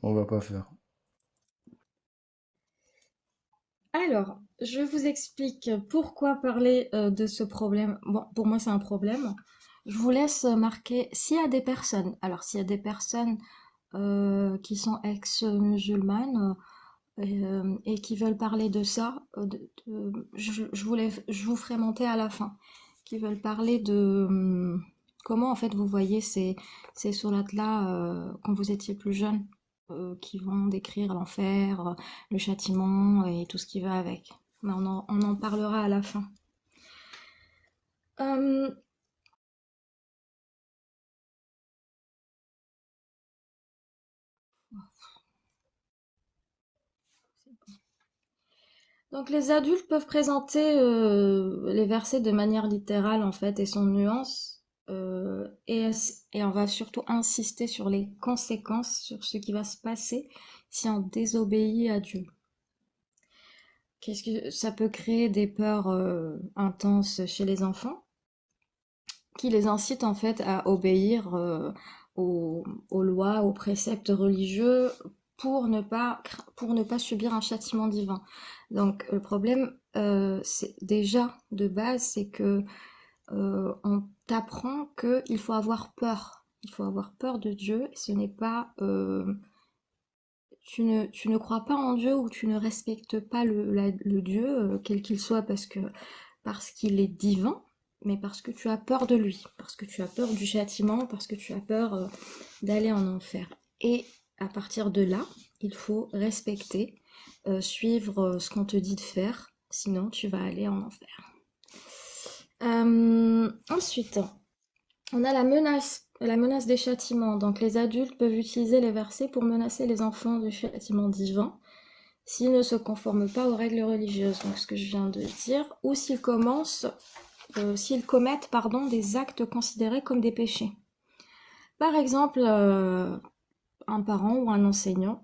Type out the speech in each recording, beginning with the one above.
On va pas faire. Alors, je vous explique pourquoi parler de ce problème. Bon, pour moi, c'est un problème. Je vous laisse marquer s'il y a des personnes. Alors, s'il y a des personnes qui sont ex-musulmanes et qui veulent parler de ça, je vous ferai monter à la fin. Qui veulent parler de comment en fait vous voyez ces sourates-là quand vous étiez plus jeune, qui vont décrire l'enfer, le châtiment et tout ce qui va avec. Mais on en parlera à la fin. Euh, donc les adultes peuvent présenter les versets de manière littérale en fait et sans nuance. Et on va surtout insister sur les conséquences, sur ce qui va se passer si on désobéit à Dieu. Qu'est-ce que ça peut créer des peurs intenses chez les enfants, qui les incitent en fait à obéir aux, aux lois, aux préceptes religieux pour ne pas subir un châtiment divin. Donc le problème, c'est déjà de base, c'est que on t'apprend qu'il faut avoir peur. Il faut avoir peur de Dieu. Ce n'est pas tu ne crois pas en Dieu ou tu ne respectes pas le Dieu, quel qu'il soit, parce qu'il est divin, mais parce que tu as peur de lui, parce que tu as peur du châtiment, parce que tu as peur d'aller en enfer. Et à partir de là, il faut respecter, suivre ce qu'on te dit de faire, sinon tu vas aller en enfer. Ensuite, on a la menace des châtiments. Donc les adultes peuvent utiliser les versets pour menacer les enfants du châtiment divin s'ils ne se conforment pas aux règles religieuses, donc ce que je viens de dire, ou s'ils commettent des actes considérés comme des péchés. Par exemple, un parent ou un enseignant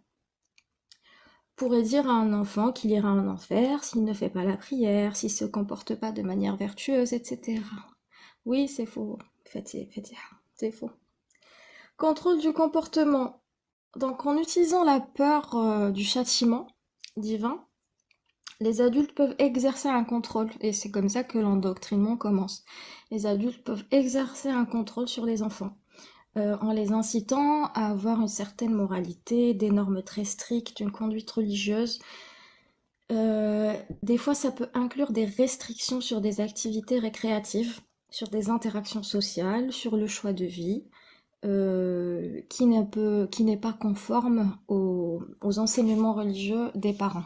pourrait dire à un enfant qu'il ira en enfer s'il ne fait pas la prière, s'il ne se comporte pas de manière vertueuse, etc. Oui, c'est faux. C'est faux. Contrôle du comportement. Donc en utilisant la peur du châtiment divin, les adultes peuvent exercer un contrôle, et c'est comme ça que l'endoctrinement commence. Les adultes peuvent exercer un contrôle sur les enfants, en les incitant à avoir une certaine moralité, des normes très strictes, une conduite religieuse. Des fois, ça peut inclure des restrictions sur des activités récréatives, sur des interactions sociales, sur le choix de vie, qui n'est pas conforme aux enseignements religieux des parents.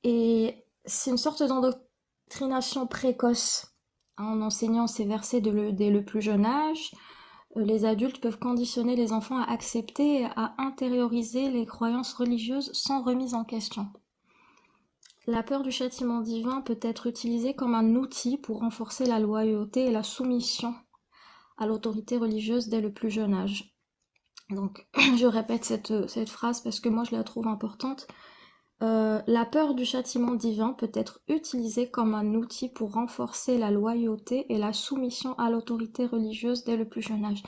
Et c'est une sorte d'endoctrination précoce. En enseignant ces versets dès le plus jeune âge, les adultes peuvent conditionner les enfants à accepter et à intérioriser les croyances religieuses sans remise en question. La peur du châtiment divin peut être utilisée comme un outil pour renforcer la loyauté et la soumission à l'autorité religieuse dès le plus jeune âge. Donc, je répète cette phrase parce que moi je la trouve importante. La peur du châtiment divin peut être utilisée comme un outil pour renforcer la loyauté et la soumission à l'autorité religieuse dès le plus jeune âge.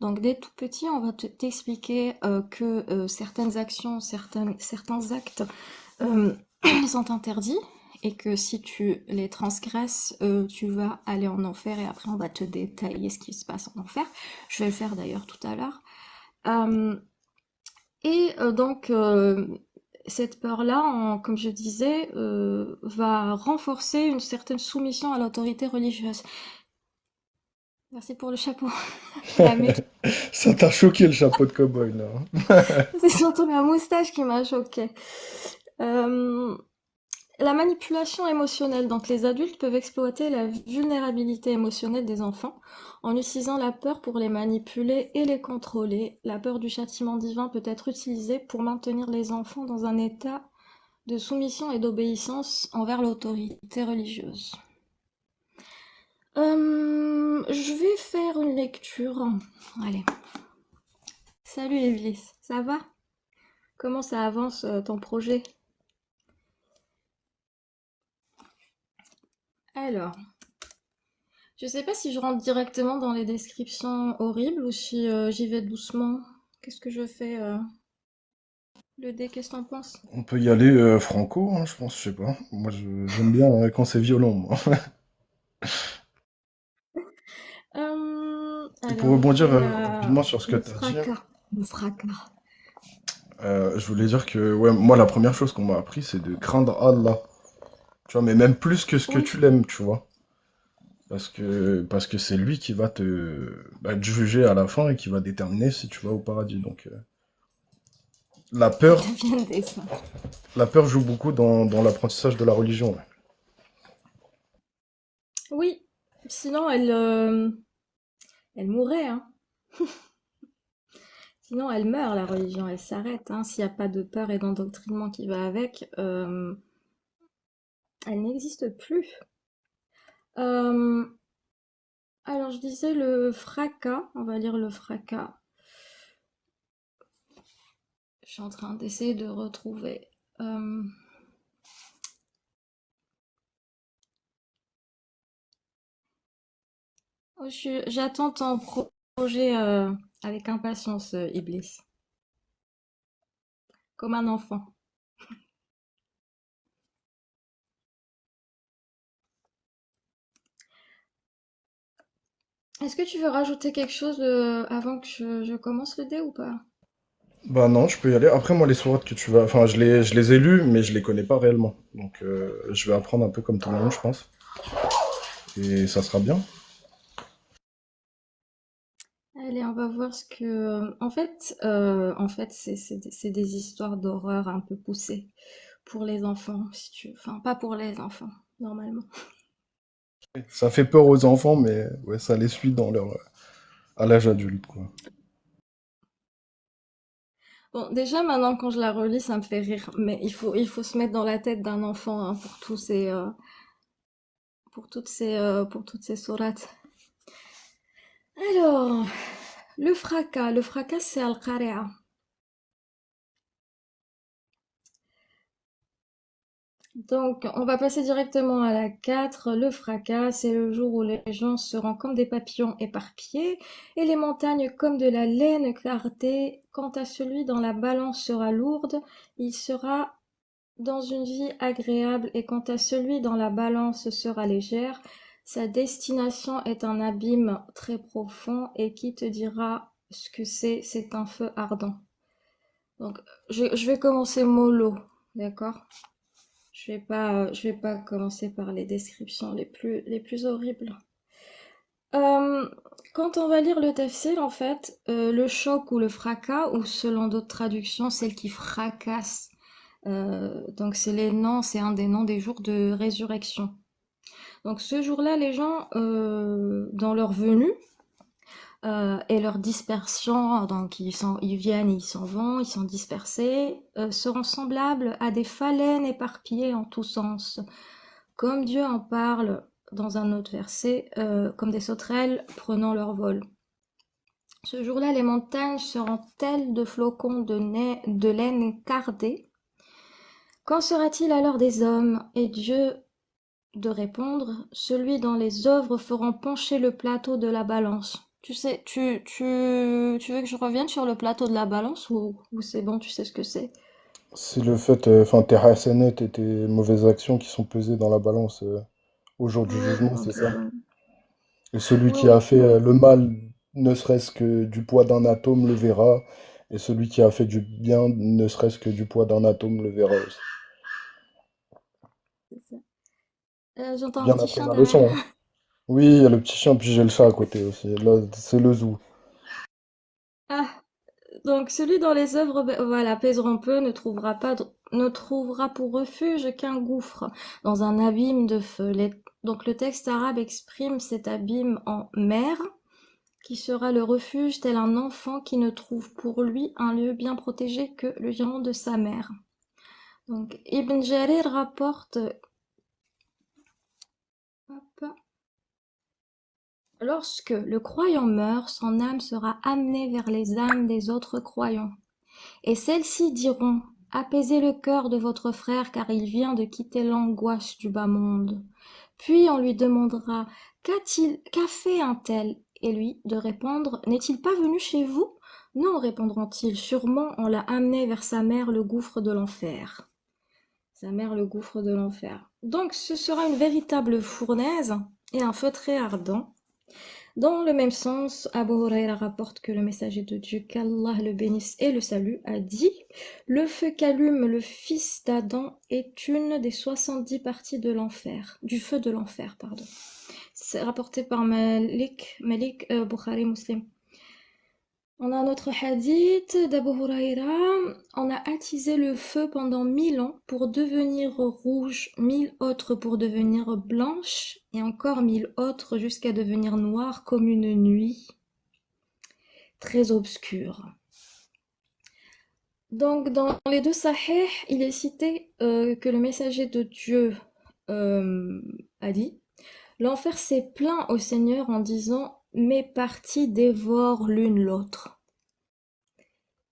Donc dès tout petit, on va t'expliquer que certaines actions, certains actes euh, sont interdits et que si tu les transgresses, tu vas aller en enfer et après on va te détailler ce qui se passe en enfer. Je vais le faire d'ailleurs tout à l'heure. Euh, et cette peur-là, comme je disais, va renforcer une certaine soumission à l'autorité religieuse. Merci pour le chapeau. La mec, Ça t'a choqué le chapeau de cow-boy, là, hein. c'est surtout ma moustache qui m'a choquée. Euh, la manipulation émotionnelle. Donc les adultes peuvent exploiter la vulnérabilité émotionnelle des enfants en utilisant la peur pour les manipuler et les contrôler. La peur du châtiment divin peut être utilisée pour maintenir les enfants dans un état de soumission et d'obéissance envers l'autorité religieuse. Je vais faire une lecture. Allez. Salut Evlis, ça va? Comment ça avance ton projet? Alors, je sais pas si je rentre directement dans les descriptions horribles ou si j'y vais doucement. Qu'est-ce que je fais, le dé, qu'est-ce que t'en penses? On peut y aller franco, hein, je pense, je sais pas. Moi, j'aime bien quand c'est violent, moi. Et pour Alors, rebondir la... rapidement sur ce que le tu as dit, fracas. Le fracas. je voulais dire que ouais, moi, la première chose qu'on m'a appris, c'est de craindre Allah. Tu vois, mais même plus que ce que Oui, tu l'aimes, tu vois. Parce que c'est lui qui va te juger à la fin et qui va déterminer si tu vas au paradis. Donc, la ça peur, devient des seins. la peur joue beaucoup dans l'apprentissage de la religion. Ouais. Oui, sinon elle mourrait, hein. Sinon elle meurt, la religion, elle s'arrête, hein. S'il n'y a pas de peur et d'endoctrinement qui va avec, elle n'existe plus. Euh, alors je disais le fracas, on va lire le fracas. Je suis en train d'essayer de retrouver. Euh, J'attends ton projet avec impatience, Iblis, comme un enfant. Est-ce que tu veux rajouter quelque chose avant que je commence le dé ou pas? Bah non, je peux y aller. Après, moi, les sourates que tu vas... Enfin, je les ai lus, mais je les connais pas réellement. Donc, je vais apprendre un peu comme tout le monde, je pense. Et ça sera bien. Allez, on va voir ce que. En fait, c'est des histoires d'horreur un peu poussées pour les enfants, si tu veux. Enfin, pas pour les enfants, normalement. Ça fait peur aux enfants, mais ouais, ça les suit à l'âge adulte, quoi. Bon, déjà, maintenant, quand je la relis, ça me fait rire. Mais il faut se mettre dans la tête d'un enfant hein, pour toutes ces sourates. Alors, le fracas. Le fracas, c'est Al-Qari'a. Donc, on va passer directement à la 4. Le fracas, c'est le jour où les gens seront comme des papillons éparpillés et les montagnes comme de la laine cardée. Quant à celui dont la balance sera lourde, il sera dans une vie agréable et quant à celui dont la balance sera légère, sa destination est un abîme très profond et qui te dira ce que c'est un feu ardent. Donc, je vais commencer mollo, d'accord? Je vais pas commencer par les descriptions les plus horribles. Euh, Quand on va lire le tafsir, en fait, le choc ou le fracas, ou selon d'autres traductions, celle qui fracasse. Donc c'est un des noms des jours de résurrection. Donc ce jour-là, les gens, dans leur venue et leur dispersion, donc ils viennent, ils s'en vont, ils sont dispersés, seront semblables à des phalènes éparpillées en tous sens. Comme Dieu en parle dans un autre verset, comme des sauterelles prenant leur vol. Ce jour-là, les montagnes seront telles de flocons de laine cardée. Qu'en sera-t-il alors des hommes? Et Dieu de répondre, celui dont les œuvres feront pencher le plateau de la balance. Tu sais, tu veux que je revienne sur le plateau de la balance ou c'est bon, tu sais ce que c'est? C'est le fait, enfin, tes hasanat et tes mauvaises actions qui sont pesées dans la balance au jour du Oui, jugement, c'est ok. ça? Et celui Oui, qui a oui, fait oui. le mal, ne serait-ce que du poids d'un atome, le verra. Et celui qui a fait du bien, ne serait-ce que du poids d'un atome, le verra aussi. C'est ça. J'entends un Bien petit après chien la derrière. leçon, hein. Oui, il y a le petit chien, puis j'ai le chat à côté aussi. Là, c'est le zoo. Ah, donc celui dont les œuvres, voilà, pèseront peu, ne trouvera pour refuge qu'un gouffre dans un abîme de feu. Donc le texte arabe exprime cet abîme en mer, qui sera le refuge tel un enfant qui ne trouve pour lui un lieu bien protégé que le giron de sa mère. Donc Ibn Jarir rapporte, hop, lorsque le croyant meurt, son âme sera amenée vers les âmes des autres croyants. Et celles-ci diront, apaisez le cœur de votre frère car il vient de quitter l'angoisse du bas monde. Puis on lui demandera, qu'a fait un tel? Et lui de répondre, n'est-il pas venu chez vous? Non, répondront-ils, sûrement on l'a amené vers sa mère le gouffre de l'enfer. Sa mère le gouffre de l'enfer. Donc ce sera une véritable fournaise et un feu très ardent. Dans le même sens, Abu Huraira rapporte que le messager de Dieu, qu'Allah le bénisse et le salue, a dit: le feu qu'allume le fils d'Adam est une des 70 parties de l'enfer, du feu de l'enfer, pardon. C'est rapporté par Malik Bukhari Muslim. On a un autre hadith d'Abu Huraira. On a attisé le feu pendant 1000 ans pour devenir rouge, 1000 autres pour devenir blanche, et encore 1000 autres jusqu'à devenir noire comme une nuit très obscure. Donc dans les deux sahih, il est cité que le messager de Dieu a dit: l'enfer s'est plaint au Seigneur en disant: mes parties dévorent l'une l'autre.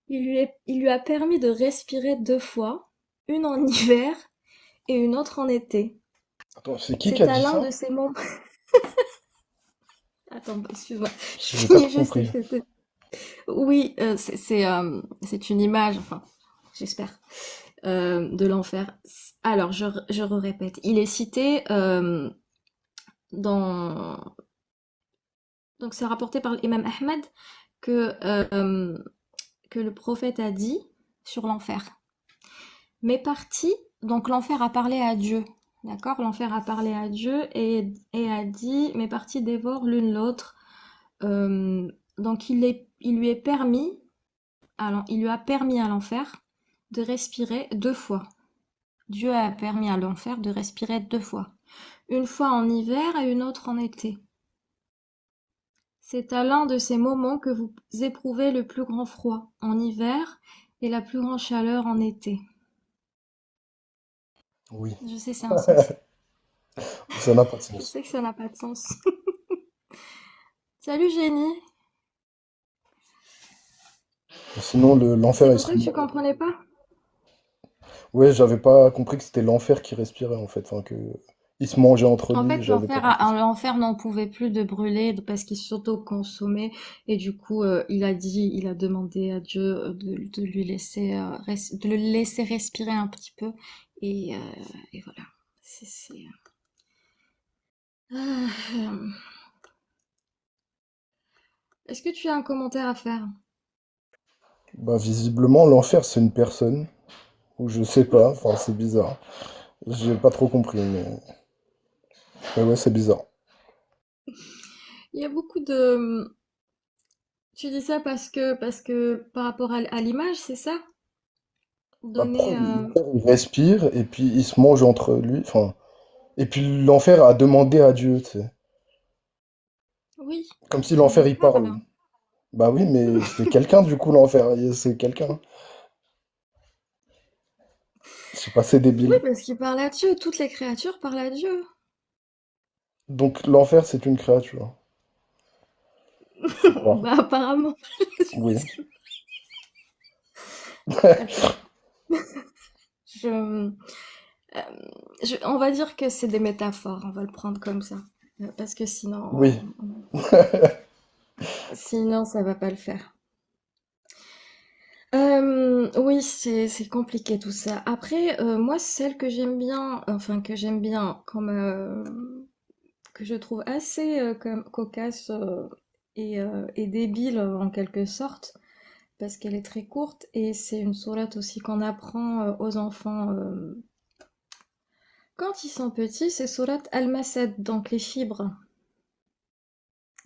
Il lui a permis de respirer 2 fois, une en hiver et une autre en été. Attends, c'est qui a C'est à dit l'un ça? de ces moments. Attends, excuse-moi, je J'ai pas finis tout juste compris. cette. Oui, c'est une image, enfin, j'espère, de l'enfer. Alors, je répète, il est cité dans. Donc, c'est rapporté par l'imam Ahmed que, euh, que le prophète a dit sur l'enfer. Mes parties, donc l'enfer a parlé à Dieu, d'accord? L'enfer a parlé à Dieu et a dit: mes parties dévorent l'une l'autre. Donc il lui est permis, alors, il lui a permis à l'enfer de respirer 2 fois. Dieu a permis à l'enfer de respirer 2 fois. Une fois en hiver et une autre en été. C'est à l'un de ces moments que vous éprouvez le plus grand froid en hiver et la plus grande chaleur en été. Oui, Je sais, c'est insensé. ça n'a pas de Je sens. sais que ça n'a pas de sens. Salut Jenny. Sinon, l'enfer, C'est il pour ça serait que tu mort. comprenais pas? Ouais, j'avais pas compris que c'était l'enfer qui respirait, en fait. Enfin, que il se mangeait entre En lui, fait, j'avais pas compris ça. l'enfer n'en pouvait plus de brûler parce qu'il s'auto-consommait et du coup, il a demandé à Dieu de lui laisser, de le laisser respirer un petit peu et, euh, et voilà. Ah, est-ce que tu as un commentaire à faire? Bah, visiblement, l'enfer, c'est une personne. Ou je sais pas, enfin, c'est bizarre. J'ai pas trop compris, mais ouais, c'est bizarre. Il y a beaucoup de. Tu dis ça parce que par rapport à l'image, c'est ça? Bah, Donner. l'enfer, il respire, et puis il se mange entre lui. Enfin, et puis l'enfer a demandé à Dieu, tu sais. Oui, Comme si mais l'enfer, il il parle. parle. Bah oui, mais c'est quelqu'un, du coup, l'enfer. C'est quelqu'un. C'est pas, c'est Oui, débile. parce qu'il parle à Dieu. Toutes les créatures parlent à Dieu. Donc l'enfer, c'est une créature. Faut croire. Bah apparemment. Oui. Attends. Je, on va dire que c'est des métaphores. On va le prendre comme ça. Parce que Oui. sinon ça va pas le faire. Oui, c'est compliqué tout ça. Après, moi, celle que j'aime bien, enfin que j'aime bien, que je trouve assez comme cocasse et débile en quelque sorte, parce qu'elle est très courte et c'est une sourate aussi qu'on apprend aux enfants quand ils sont petits, c'est sourate Al-Masad, donc les fibres.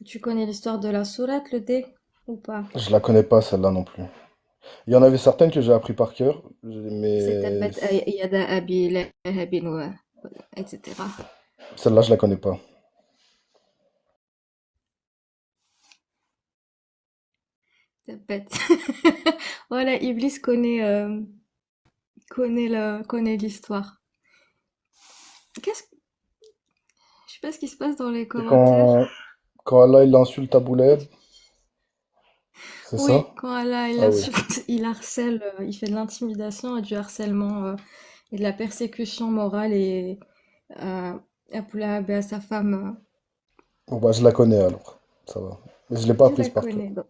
Tu connais l'histoire de la sourate, le dé, ou pas? Je la connais pas, celle-là non plus. Il y en avait certaines que j'ai appris par cœur, C'est mais Tabbat Yada Abi Lahabin, etc. celle-là, je la connais pas. Tabbat. Voilà, Iblis connaît l'histoire. Qu'est-ce, je sais pas ce qui se passe dans les C'est commentaires. quand Allah, il insulte Abu Lahab, c'est ça? Oui, quand Allah il Ah oui. insulte, il harcèle, il fait de l'intimidation et du harcèlement et de la persécution morale et à Poulab et à sa femme. Bon, bah, je la connais alors. Ça va. Mais je l'ai pas Tu apprise la par cœur. connais, donc.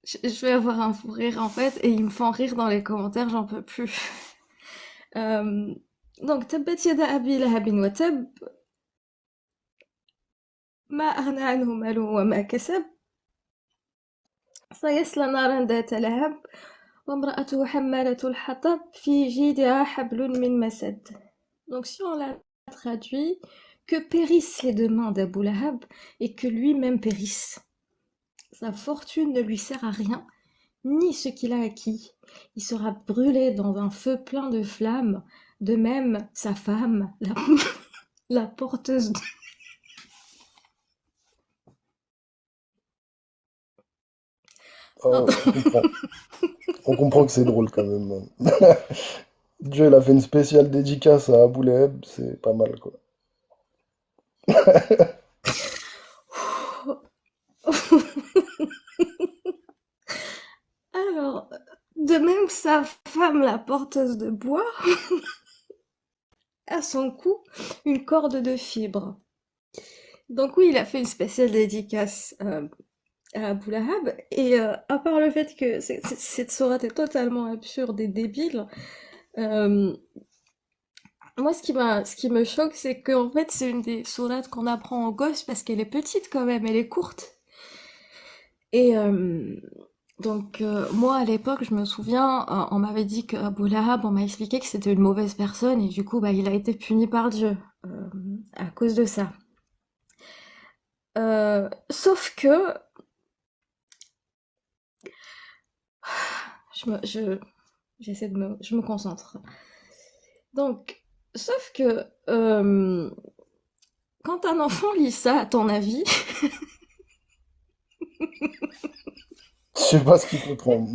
Je vais avoir un fou rire en fait, et ils me font rire dans les commentaires, j'en peux plus. Euh, donc, تبت يدا أبي لهب وتب ما أغنى عنه ماله وما كسب سيصلى نارا ذات لهب وامرأته حمالة الحطب في جيدها حبل من مسد. Donc, si on l'a traduit, que périssent les deux mains d'Abou Lahab et que lui-même périsse. Sa fortune ne lui sert à rien, ni ce qu'il a acquis. Il sera brûlé dans un feu plein de flammes. De même, sa femme, la porteuse de... Ah, Pardon. on comprend. On comprend que c'est drôle quand même. Dieu, il a fait une spéciale dédicace à Abou Lahab, c'est pas mal quoi. Alors, de même, sa femme, la porteuse de bois, a son cou une corde de fibres. Donc oui, il a fait une spéciale dédicace à Abu Lahab, et à part le fait que cette sourate est totalement absurde et débile, euh, moi ce qui me choque, c'est qu'en fait c'est une des sourates qu'on apprend aux gosses parce qu'elle est petite quand même, elle est courte. Et donc moi à l'époque, je me souviens, on m'avait dit que Abu Lahab, on m'a expliqué que c'était une mauvaise personne, et du coup bah il a été puni par Dieu à cause de ça. Sauf que j'essaie je me concentre. Donc, sauf que quand un enfant lit ça, à ton avis, Je sais pas ce qu'il comprend.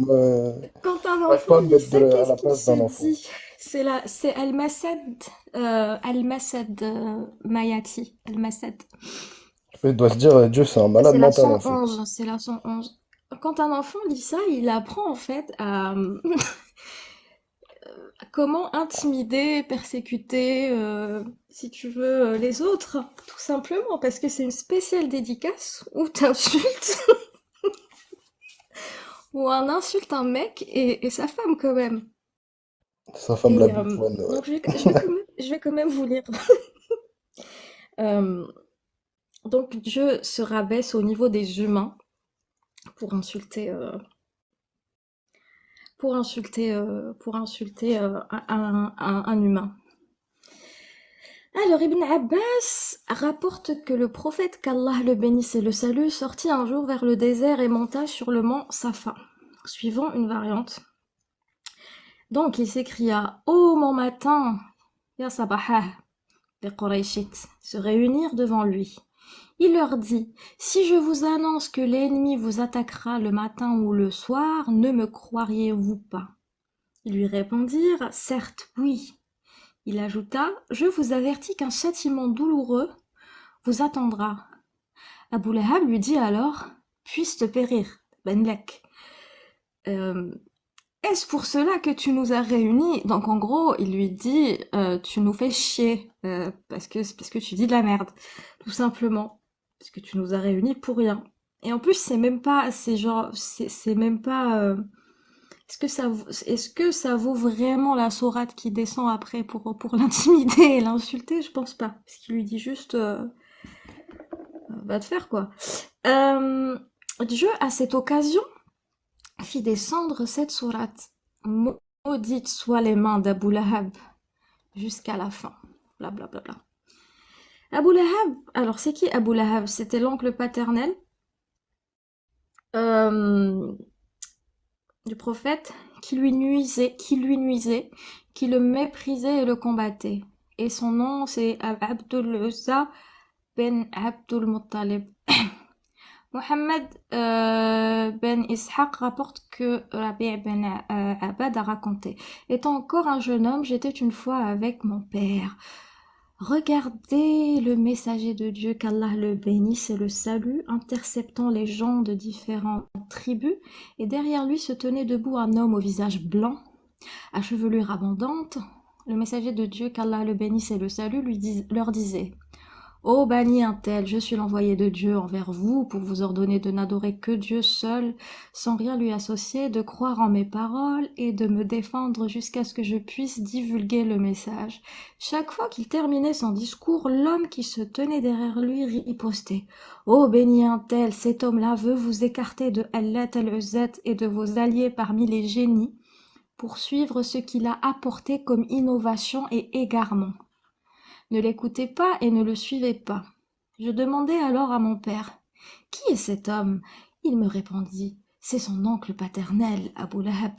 quand un J'arrive enfant pas à me lit mettre ça, à qu'est-ce la qu'il place se d'un enfant. dit? C'est Al-Masad, Al-Masad Mayati, Al-Masad. Il doit se dire, Dieu, c'est un malade C'est la mental en fait. 111, c'est la 111. Quand un enfant lit ça, il apprend en fait à comment intimider, persécuter, si tu veux, les autres, tout simplement, parce que c'est une spéciale dédicace où t'insultes, où on insulte un mec et sa femme quand même. Sa femme la Et bouffonne, donc ouais. je vais quand même vous lire. Euh, donc Dieu se rabaisse au niveau des humains pour insulter, pour insulter un humain. Alors, Ibn Abbas rapporte que le prophète, qu'Allah le bénisse et le salue, sortit un jour vers le désert et monta sur le mont Safa, suivant une variante. Donc, il s'écria: Ô mon matin, ya sabahah, les Qurayshites se réunirent devant lui. Il leur dit: Si je vous annonce que l'ennemi vous attaquera le matin ou le soir, ne me croiriez-vous pas? Ils lui répondirent: Certes, oui. Il ajouta: Je vous avertis qu'un châtiment douloureux vous attendra. Abu Lahab lui dit alors: Puisse te périr, Ben Lek. Est-ce pour cela que tu nous as réunis? Donc en gros, il lui dit: Tu nous fais chier, parce que tu dis de la merde, tout simplement. Parce que tu nous as réunis pour rien. Et en plus, c'est même pas, c'est même pas. Est-ce que ça vaut vraiment la sourate qui descend après pour l'intimider et l'insulter? Je pense pas. Parce qu'il lui dit juste: Va te faire quoi. Dieu, à cette occasion, fit descendre cette sourate. Maudites soient les mains d'Abu Lahab jusqu'à la fin. Blablabla. Bla bla bla. Abu Lahab, alors c'est qui Abu Lahab? C'était l'oncle paternel euh, du prophète qui lui nuisait, qui le méprisait et le combattait. Et son nom c'est Abdul Uzza ben Abdul Muttalib. Mohammed ben Ishaq rapporte que Rabi' ben Abad a raconté: Étant encore un jeune homme, j'étais une fois avec mon père. Regardez le messager de Dieu, qu'Allah le bénisse et le salue, interceptant les gens de différentes tribus, et derrière lui se tenait debout un homme au visage blanc, à chevelure abondante. Le messager de Dieu, qu'Allah le bénisse et le salue, leur disait: Ô Bani un tel, je suis l'envoyé de Dieu envers vous pour vous ordonner de n'adorer que Dieu seul, sans rien lui associer, de croire en mes paroles et de me défendre jusqu'à ce que je puisse divulguer le message. Chaque fois qu'il terminait son discours, l'homme qui se tenait derrière lui ripostait. Ô béni un tel, cet homme-là veut vous écarter de Allat al-Uzzat et de vos alliés parmi les génies pour suivre ce qu'il a apporté comme innovation et égarement. Ne l'écoutez pas et ne le suivez pas. Je demandai alors à mon père, qui est cet homme? Il me répondit, c'est son oncle paternel, Abu Lahab.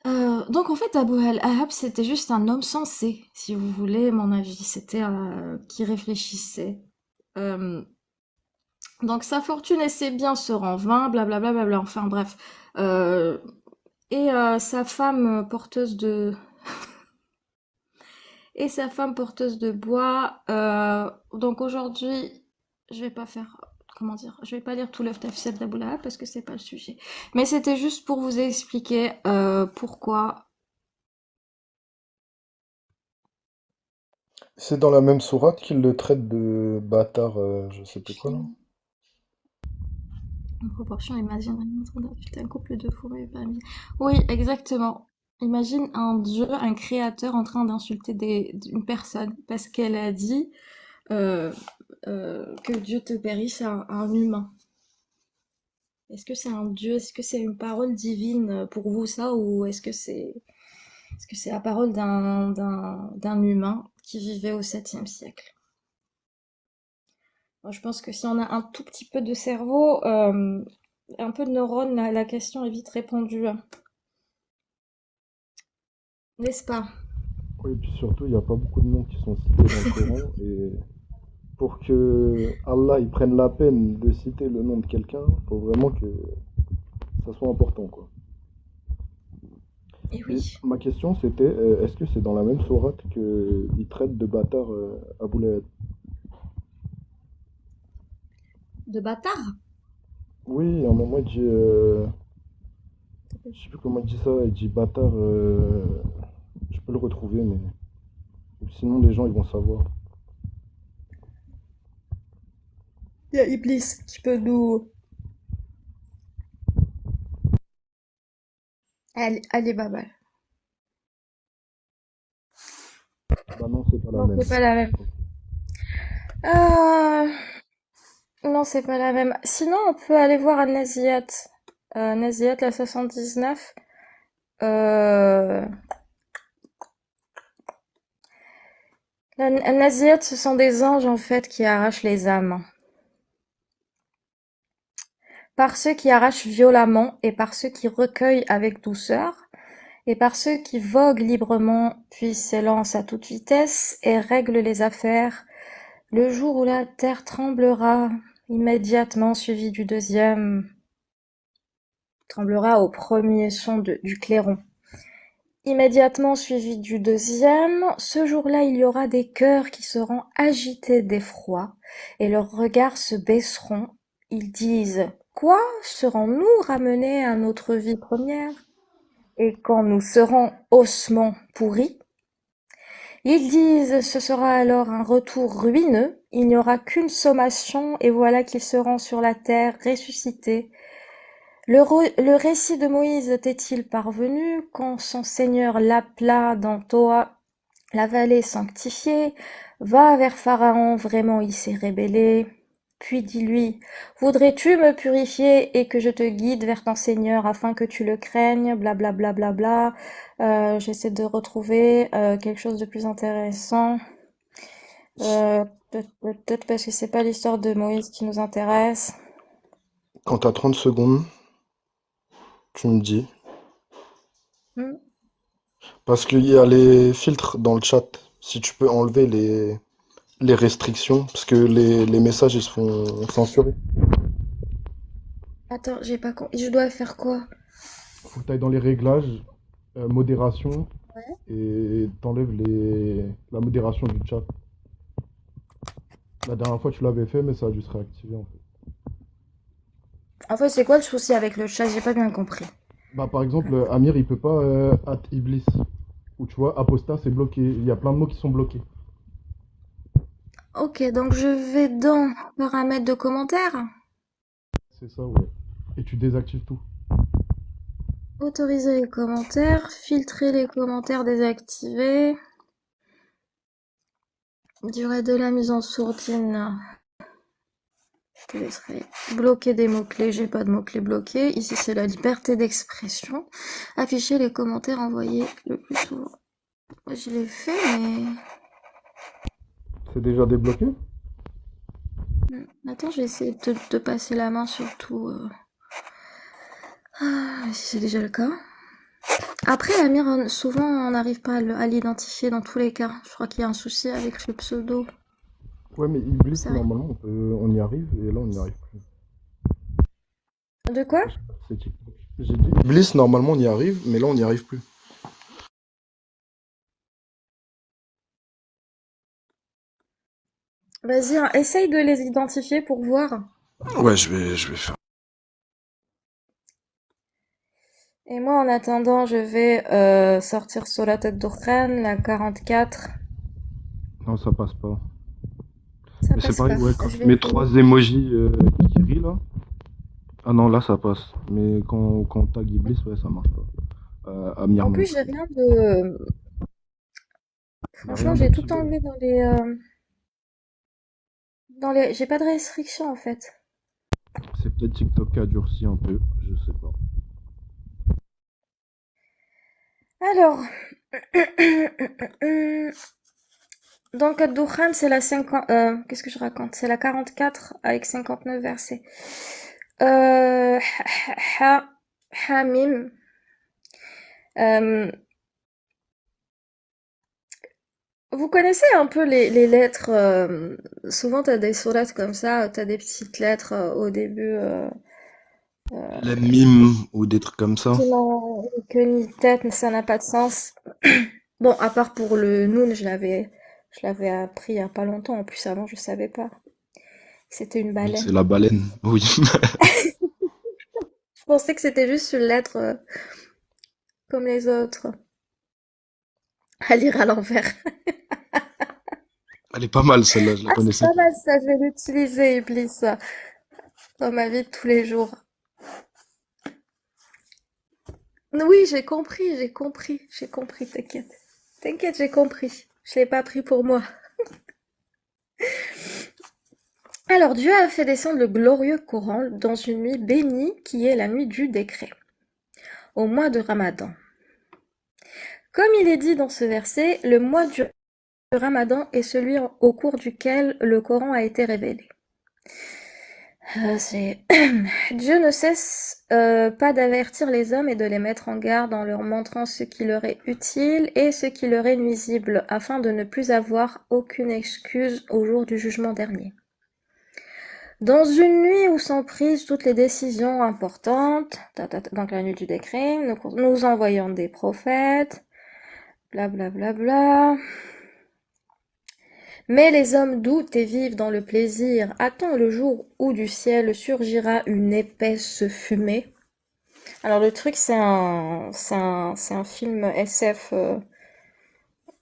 Donc en fait, Abu Lahab, c'était juste un homme sensé, si vous voulez mon avis. C'était qui réfléchissait. Euh, donc sa fortune et ses biens seront en vain, blablabla, bla, enfin bref. Sa femme porteuse de et sa femme porteuse de bois. Donc aujourd'hui, je vais pas faire, comment dire, je vais pas lire tout le tafsir d'Abou Lahab parce que c'est pas le sujet. Mais c'était juste pour vous expliquer pourquoi. C'est dans la même sourate qu'il le traite de bâtard, je sais plus quoi là. En proportion, imagine un couple de fourrés parmi. Oui, exactement. Imagine un dieu, un créateur en train d'insulter une personne parce qu'elle a dit que Dieu te périsse à un humain. Est-ce que c'est un dieu? Est-ce que c'est une parole divine pour vous ça? Ou est-ce que c'est la parole d'un humain qui vivait au 7e siècle? Moi, je pense que si on a un tout petit peu de cerveau, un peu de neurones, la question est vite répondue. N'est-ce pas? Oui, et puis surtout, il n'y a pas beaucoup de noms qui sont cités dans le Coran, et pour que Allah il prenne la peine de citer le nom de quelqu'un, faut vraiment que ça soit important, quoi. Et Et oui. ma question c'était, est-ce que c'est dans la même sourate qu'il traite de bâtard Abu Lahab? De bâtard? Oui, à un moment il dit, je sais plus comment il dit ça, il dit bâtard, je peux le retrouver, mais sinon les gens ils vont savoir. Il y a Iblis qui peut nous... Allez, Baba. Bah non, c'est pas la Non, même. c'est pas la même. Euh... Non, c'est pas la même. Sinon, on peut aller voir un Naziat. Naziat, la 79. Euh... Un Naziat, ce sont des anges, en fait, qui arrachent les âmes. Par ceux qui arrachent violemment, et par ceux qui recueillent avec douceur, et par ceux qui voguent librement, puis s'élancent à toute vitesse, et règlent les affaires, le jour où la terre tremblera, immédiatement suivi du deuxième, tremblera au premier son du clairon. Immédiatement suivi du deuxième, ce jour-là il y aura des cœurs qui seront agités d'effroi, et leurs regards se baisseront. Ils disent, quoi? Serons-nous ramenés à notre vie première? Et quand nous serons ossements pourris? Ils disent, ce sera alors un retour ruineux, il n'y aura qu'une sommation, et voilà qu'ils seront sur la terre ressuscités. Le récit de Moïse était-il parvenu quand son Seigneur l'appela dans Toa, la vallée sanctifiée? Va vers Pharaon, vraiment il s'est rébellé. Puis dis-lui, voudrais-tu me purifier et que je te guide vers ton Seigneur afin que tu le craignes, blablabla. Bla, bla, bla. J'essaie de retrouver quelque chose de plus intéressant. Peut-être parce que c'est pas l'histoire de Moïse qui nous intéresse. Quand t'as 30 secondes, tu me dis. Hmm. Parce qu'il y a les filtres dans le chat. Si tu peux enlever les restrictions, parce que les messages ils se font censurer. Attends, j'ai pas compris. Je dois faire quoi? Faut que tu ailles dans les réglages, modération, et t'enlèves la modération du chat. La dernière fois tu l'avais fait, mais ça a dû se réactiver en fait. En fait, c'est quoi le souci avec le chat? J'ai pas bien compris. Bah par exemple, Amir il peut pas at Iblis. Ou tu vois, apostat c'est bloqué. Il y a plein de mots qui sont bloqués. Ok, donc je vais dans paramètres de commentaires. C'est ça, ouais. Et tu désactives tout. Autoriser les commentaires, filtrer les commentaires désactivés. Durée de la mise en sourdine. Je laisserai bloquer des mots-clés, j'ai pas de mots-clés bloqués. Ici, c'est la liberté d'expression. Afficher les commentaires envoyés le plus souvent. Moi, je l'ai fait, mais... C'est déjà débloqué? Attends, je vais essayer de passer la main sur tout. Ah, si c'est déjà le cas. Après, la mire, souvent, on n'arrive pas à l'identifier dans tous les cas. Je crois qu'il y a un souci avec le pseudo. Ouais, mais Iblis, C'est rien. normalement, on y arrive, et là, on n'y arrive plus. De quoi? Je sais pas si c'est TikTok. J'ai dit Iblis, normalement, on y arrive, mais là, on n'y arrive plus. Vas-y, hein, essaye de les identifier pour voir. Ouais, je vais faire. Et moi, en attendant, je vais sortir sur la tête d'Orkhan, la 44. Non, ça passe pas. Ça Mais c'est passe pareil, pas. ouais, quand Je tu vais mets essayer. trois emojis qui rient, là. Ah non, là, ça passe. Mais quand on tag Iblis, ouais, ça marche pas. Amir En non plus, j'ai plus. rien de... Y a Franchement, rien j'ai tout d'activé. enlevé dans les... J'ai pas de restrictions, en fait. C'est peut-être TikTok qui a durci un peu, je sais pas. Alors... Donc, Ad-Dukhan, c'est la 50... qu'est-ce que je raconte? C'est la 44 avec 59 versets. Hamim. Euh, Vous connaissez un peu les lettres, souvent t'as des sourates comme ça, t'as des petites lettres au début Les mimes ou des trucs comme ça. qui n'ont que ni tête, mais ça n'a pas de sens. Bon, à part pour le noun, je l'avais appris il y a pas longtemps, en plus avant je savais pas. C'était une Oui, c'est baleine. la baleine. Oui. Je pensais que c'était juste une lettre comme les autres, à lire à l'envers. Elle est pas mal celle-là, je la Ah, c'est connaissais pas pas. mal ça, je vais l'utiliser, Iblis, dans ma vie de tous les jours. Oui, j'ai compris, t'inquiète. T'inquiète, j'ai compris. Je l'ai pas pris pour moi. Alors, Dieu a fait descendre le glorieux Coran dans une nuit bénie qui est la nuit du décret, au mois de Ramadan. Comme il est dit dans ce verset, le mois du Ramadan est celui au cours duquel le Coran a été révélé. Dieu ne cesse pas d'avertir les hommes et de les mettre en garde en leur montrant ce qui leur est utile et ce qui leur est nuisible, afin de ne plus avoir aucune excuse au jour du jugement dernier. Dans une nuit où sont prises toutes les décisions importantes, donc la nuit du décret, nous envoyons des prophètes, blablabla. Bla bla bla. Mais les hommes doutent et vivent dans le plaisir. Attends le jour où du ciel surgira une épaisse fumée. Alors le truc c'est un film SF,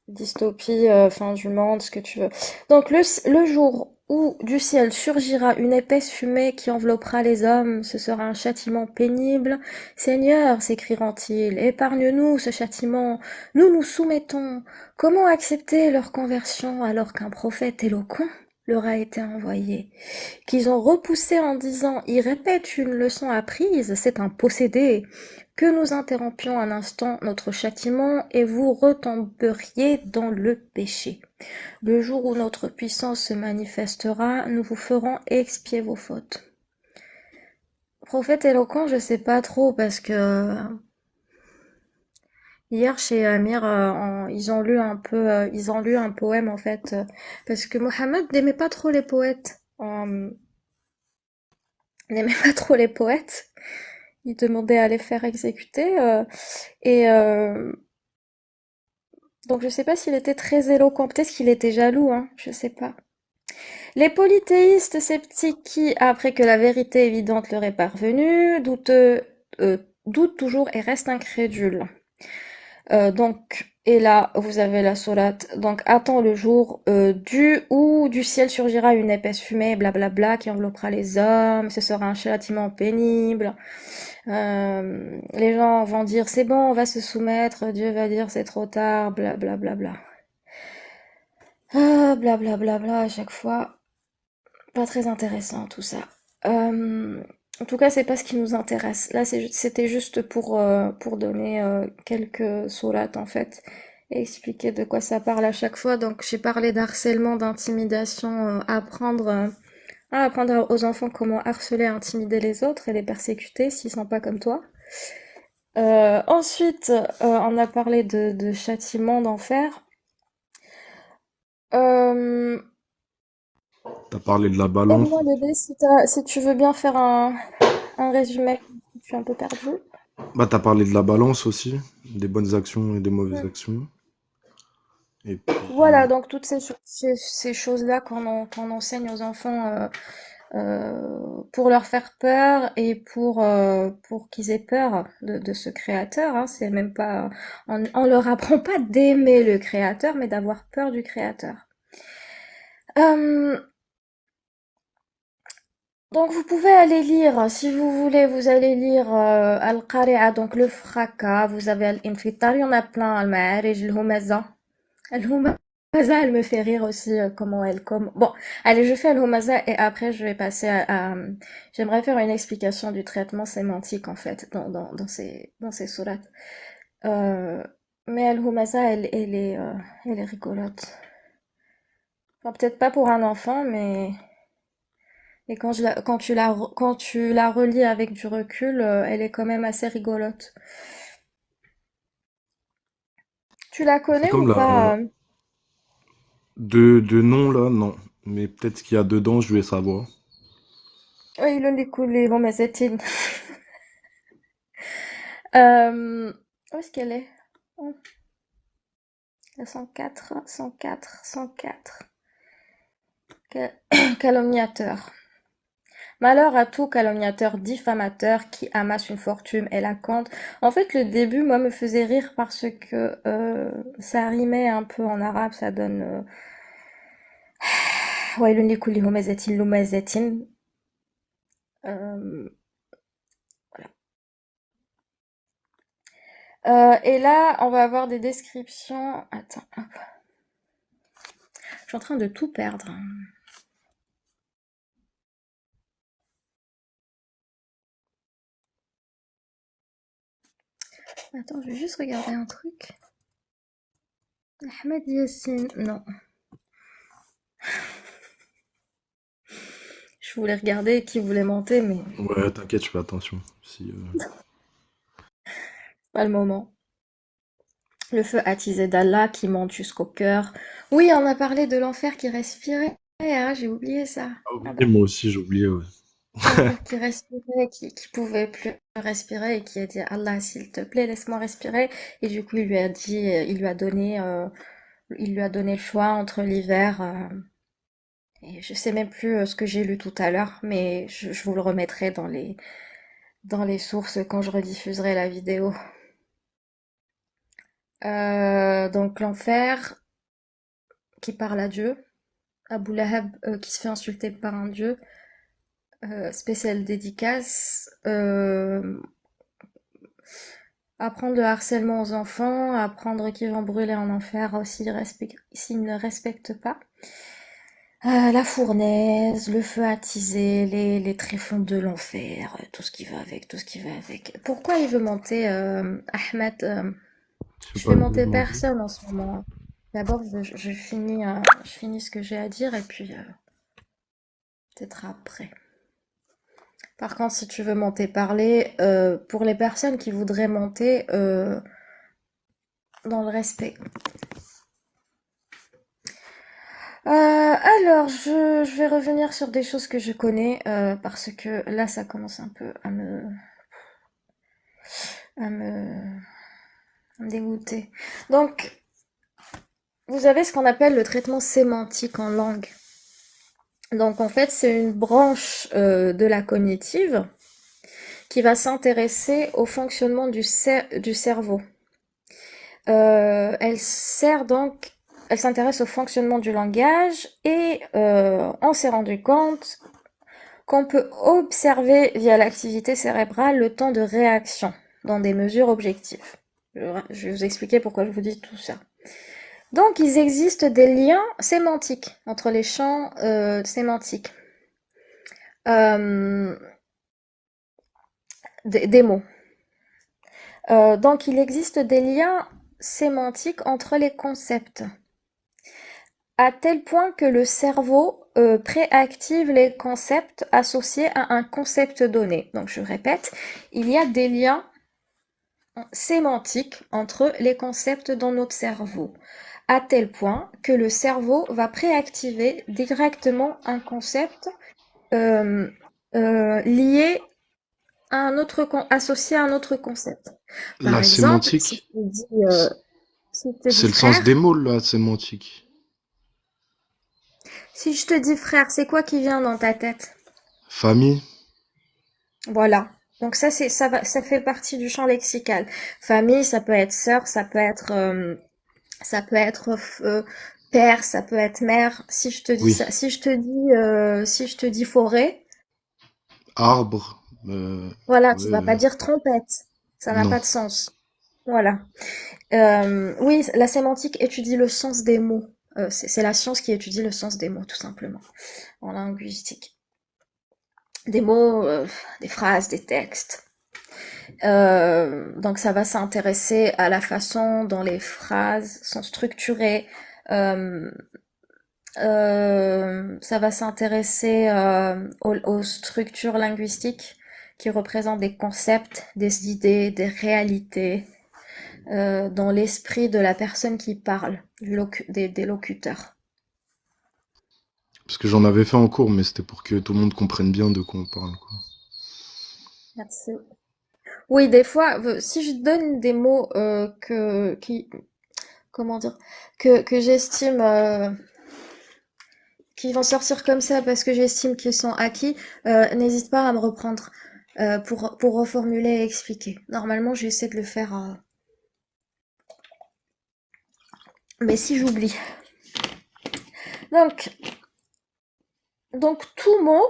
dystopie, fin du monde, ce que tu veux. Donc le jour où du ciel surgira une épaisse fumée qui enveloppera les hommes, ce sera un châtiment pénible. Seigneur, s'écrieront-ils, épargne-nous ce châtiment, nous nous soumettons. Comment accepter leur conversion alors qu'un prophète éloquent leur a été envoyé, qu'ils ont repoussé en disant « Il répète une leçon apprise, c'est un possédé ». Que nous interrompions un instant notre châtiment et vous retomberiez dans le péché. Le jour où notre puissance se manifestera, nous vous ferons expier vos fautes. Prophète éloquent, je sais pas trop parce que hier chez Amir, ils ont lu un poème en fait, parce que Mohammed n'aimait pas trop les poètes. N'aimait pas trop les poètes. Il demandait à les faire exécuter et donc je sais pas s'il était très éloquent, peut-être qu'il était jaloux, hein, je sais pas. Les polythéistes sceptiques qui, après que la vérité évidente leur est parvenue, doutent toujours et restent incrédules. Donc, Et là, vous avez la sourate. Donc, attends le jour où du ciel surgira une épaisse fumée, blablabla, qui enveloppera les hommes. Ce sera un châtiment pénible. Les gens vont dire, c'est bon, on va se soumettre. Dieu va dire, c'est trop tard, blablabla. Ah, blablabla, à chaque fois. Pas très intéressant, tout ça. En tout cas, c'est pas ce qui nous intéresse. Là, c'était juste pour donner quelques sourates, en fait, et expliquer de quoi ça parle à chaque fois. Donc, j'ai parlé d'harcèlement, d'intimidation, apprendre aux enfants comment harceler et intimider les autres et les persécuter s'ils sont pas comme toi. Ensuite, on a parlé de châtiment, d'enfer. Euh, T'as parlé de la balance. Aide-moi, Dédé, si tu veux bien faire un résumé. Je suis un peu perdue. Bah, t'as parlé de la balance aussi, des bonnes actions et des mauvaises actions. Et Voilà, puis, donc toutes ces choses-là qu'on enseigne aux enfants pour leur faire peur et pour qu'ils aient peur de ce créateur. Hein. C'est même pas, on leur apprend pas d'aimer le créateur, mais d'avoir peur du créateur. Euh, donc vous pouvez aller lire, si vous voulez, vous allez lire Al-Qari'a, donc le fracas, vous avez Al-Infitar, il y en a plein, Al-Ma'arij, Al-Humaza. Al-Humaza, elle me fait rire aussi, comment elle comme. Bon, allez, je fais Al-Humaza et après je vais passer j'aimerais faire une explication du traitement sémantique en fait, dans ces sourates. Euh, mais Al-Humaza, elle est rigolote. Enfin, peut-être pas pour un enfant, mais. Et quand tu la relis avec du recul, elle est quand même assez rigolote. Tu la c'est connais comme ou la, pas? de nom là, non. Mais peut-être ce qu'il y a dedans, je vais savoir. Oui, les Homazetine. Où est-ce qu'elle est? Oh, la 104, 104, 104. Calomniateur. Malheur à tout calomniateur diffamateur qui amasse une fortune et la compte. En fait, le début, moi, me faisait rire parce que ça rimait un peu en arabe, ça donne ويل لكل همزة لمزة. Euh, et là, on va avoir des descriptions. Attends, hop. Je suis en train de tout perdre. Attends, je vais juste regarder un truc. Ahmed Yassine, non. Je voulais regarder qui voulait monter, mais Ouais, t'inquiète, je fais attention. Si, pas le moment. Le feu attisé d'Allah qui monte jusqu'au cœur. Oui, on a parlé de l'enfer qui respirait. Ah, j'ai oublié ça. Ah Ah oui, bah. moi aussi, j'ai oublié, ouais. L'enfer qui respirait, qui pouvait plus respirer et qui a dit Allah, s'il te plaît, laisse-moi respirer. Et du coup, il lui a dit, il lui a donné le choix entre l'hiver. Et je sais même plus ce que j'ai lu tout à l'heure, mais je vous le remettrai dans les sources quand je rediffuserai la vidéo. Donc l'enfer qui parle à Dieu, Abu Lahab qui se fait insulter par un dieu, spéciale dédicace, apprendre le harcèlement aux enfants, apprendre qu'ils vont brûler en enfer s'ils ne respectent pas. La fournaise, le feu attisé, les tréfonds de l'enfer, tout ce qui va avec, tout ce qui va avec. Pourquoi il veut monter, Ahmed? Je sais Je pas, fais je me monter demande. personne en ce moment. D'abord, je finis ce que j'ai à dire et puis peut-être après. Par contre, si tu veux monter parler, pour les personnes qui voudraient monter dans le respect. Alors, je vais revenir sur des choses que je connais parce que là, ça commence un peu à me, à me dégoûter. Donc, vous avez ce qu'on appelle le traitement sémantique en langue. Donc, en fait, c'est une branche de la cognitive qui va s'intéresser au fonctionnement du cerveau. Elle sert donc, elle s'intéresse au fonctionnement du langage et on s'est rendu compte qu'on peut observer via l'activité cérébrale le temps de réaction dans des mesures objectives. Je vais vous expliquer pourquoi je vous dis tout ça. Donc, il existe des liens sémantiques entre les champs sémantiques euh, des mots. Donc, il existe des liens sémantiques entre les concepts, à tel point que le cerveau préactive les concepts associés à un concept donné. Donc, je répète, il y a des liens sémantiques entre les concepts dans notre cerveau, à tel point que le cerveau va préactiver directement un concept euh, lié à un autre associé à un autre concept. Par La exemple, si sémantique, je te dis, c- si je te dis c'est le sens des frère, mots, la sémantique. si je te dis frère, c'est quoi qui vient dans ta tête? Famille, Voilà. Donc ça fait partie du champ lexical. Famille, ça peut être sœur, ça peut être père, ça peut être mère. Si je te dis oui. ça, si je te dis forêt, Arbre, voilà, tu vas ouais, pas dire trompette. Ça n'a non. pas de sens. Voilà. Oui, la sémantique étudie le sens des mots. C'est la science qui étudie le sens des mots, tout simplement, en linguistique. Des mots, des phrases, des textes. Donc ça va s'intéresser à la façon dont les phrases sont structurées. Euh, Ça va s'intéresser aux structures linguistiques qui représentent des concepts, des idées, des réalités dans l'esprit de la personne qui parle, des locuteurs. Parce que j'en avais fait en cours, mais c'était pour que tout le monde comprenne bien de quoi on parle, quoi. Merci. Oui, des fois, si je donne des mots comment dire, que j'estime qui vont sortir comme ça parce que j'estime qu'ils sont acquis, n'hésite pas à me reprendre pour reformuler et expliquer. Normalement, j'essaie de le faire, mais si j'oublie. Donc, donc tout mot,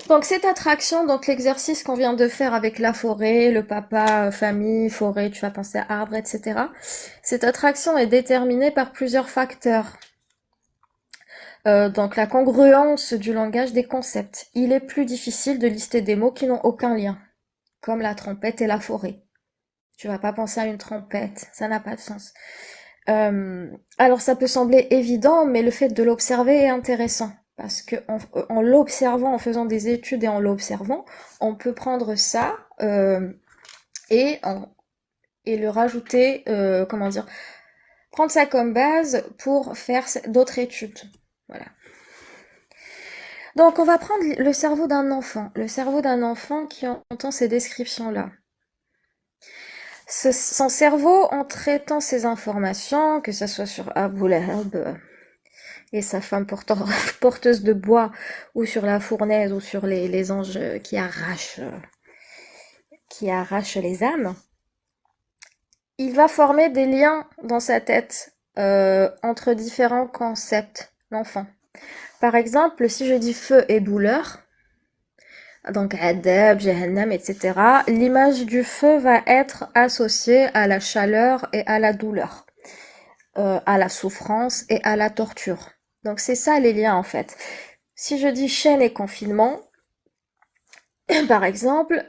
donc cette attraction, donc l'exercice qu'on vient de faire avec la forêt, le papa, famille, forêt, tu vas penser à arbre, etc. Cette attraction est déterminée par plusieurs facteurs. Donc la congruence du langage des concepts. Il est plus difficile de lister des mots qui n'ont aucun lien, comme la trompette et la forêt. Tu vas pas penser à une trompette, ça n'a pas de sens. Alors ça peut sembler évident, mais le fait de l'observer est intéressant. Parce que en l'observant, en faisant des études et en l'observant, on peut prendre ça et, et le rajouter, comment dire, prendre ça comme base pour faire d'autres études. Voilà. Donc on va prendre le cerveau d'un enfant qui entend ces descriptions-là. Son cerveau, en traitant ces informations, que ce soit sur Abu Lahab et sa femme porteuse de bois, ou sur la fournaise, ou sur les anges qui arrachent les âmes, il va former des liens dans sa tête entre différents concepts, l'enfant. Par exemple, si je dis feu et douleur, donc adab, jahannam, etc., l'image du feu va être associée à la chaleur et à la douleur, à la souffrance et à la torture. Donc c'est ça les liens en fait. Si je dis chaîne et confinement, par exemple,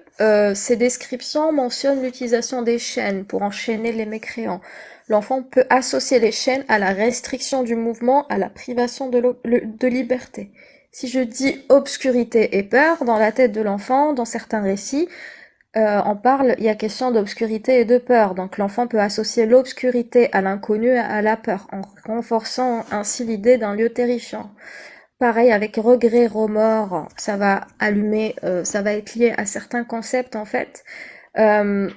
ces descriptions mentionnent l'utilisation des chaînes pour enchaîner les mécréants. L'enfant peut associer les chaînes à la restriction du mouvement, à la privation de liberté. Si je dis obscurité et peur, dans la tête de l'enfant, dans certains récits, il y a question d'obscurité et de peur. Donc l'enfant peut associer l'obscurité à l'inconnu et à la peur, en renforçant ainsi l'idée d'un lieu terrifiant. Pareil avec regret, remords, ça va ça va être lié à certains concepts en fait. Euh,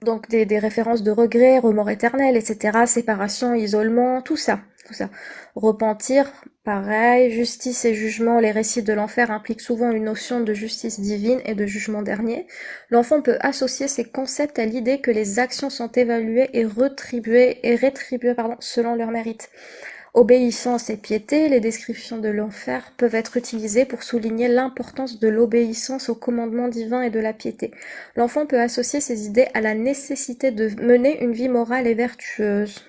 donc des références de regret, remords éternels, etc., séparation, isolement, tout ça. tout ça. Repentir, pareil. Justice et jugement, les récits de l'enfer impliquent souvent une notion de justice divine et de jugement dernier. L'enfant peut associer ces concepts à l'idée que les actions sont évaluées et rétribuées, selon leur mérite. Obéissance et piété, les descriptions de l'enfer peuvent être utilisées pour souligner l'importance de l'obéissance aux commandements divins et de la piété. L'enfant peut associer ces idées à la nécessité de mener une vie morale et vertueuse.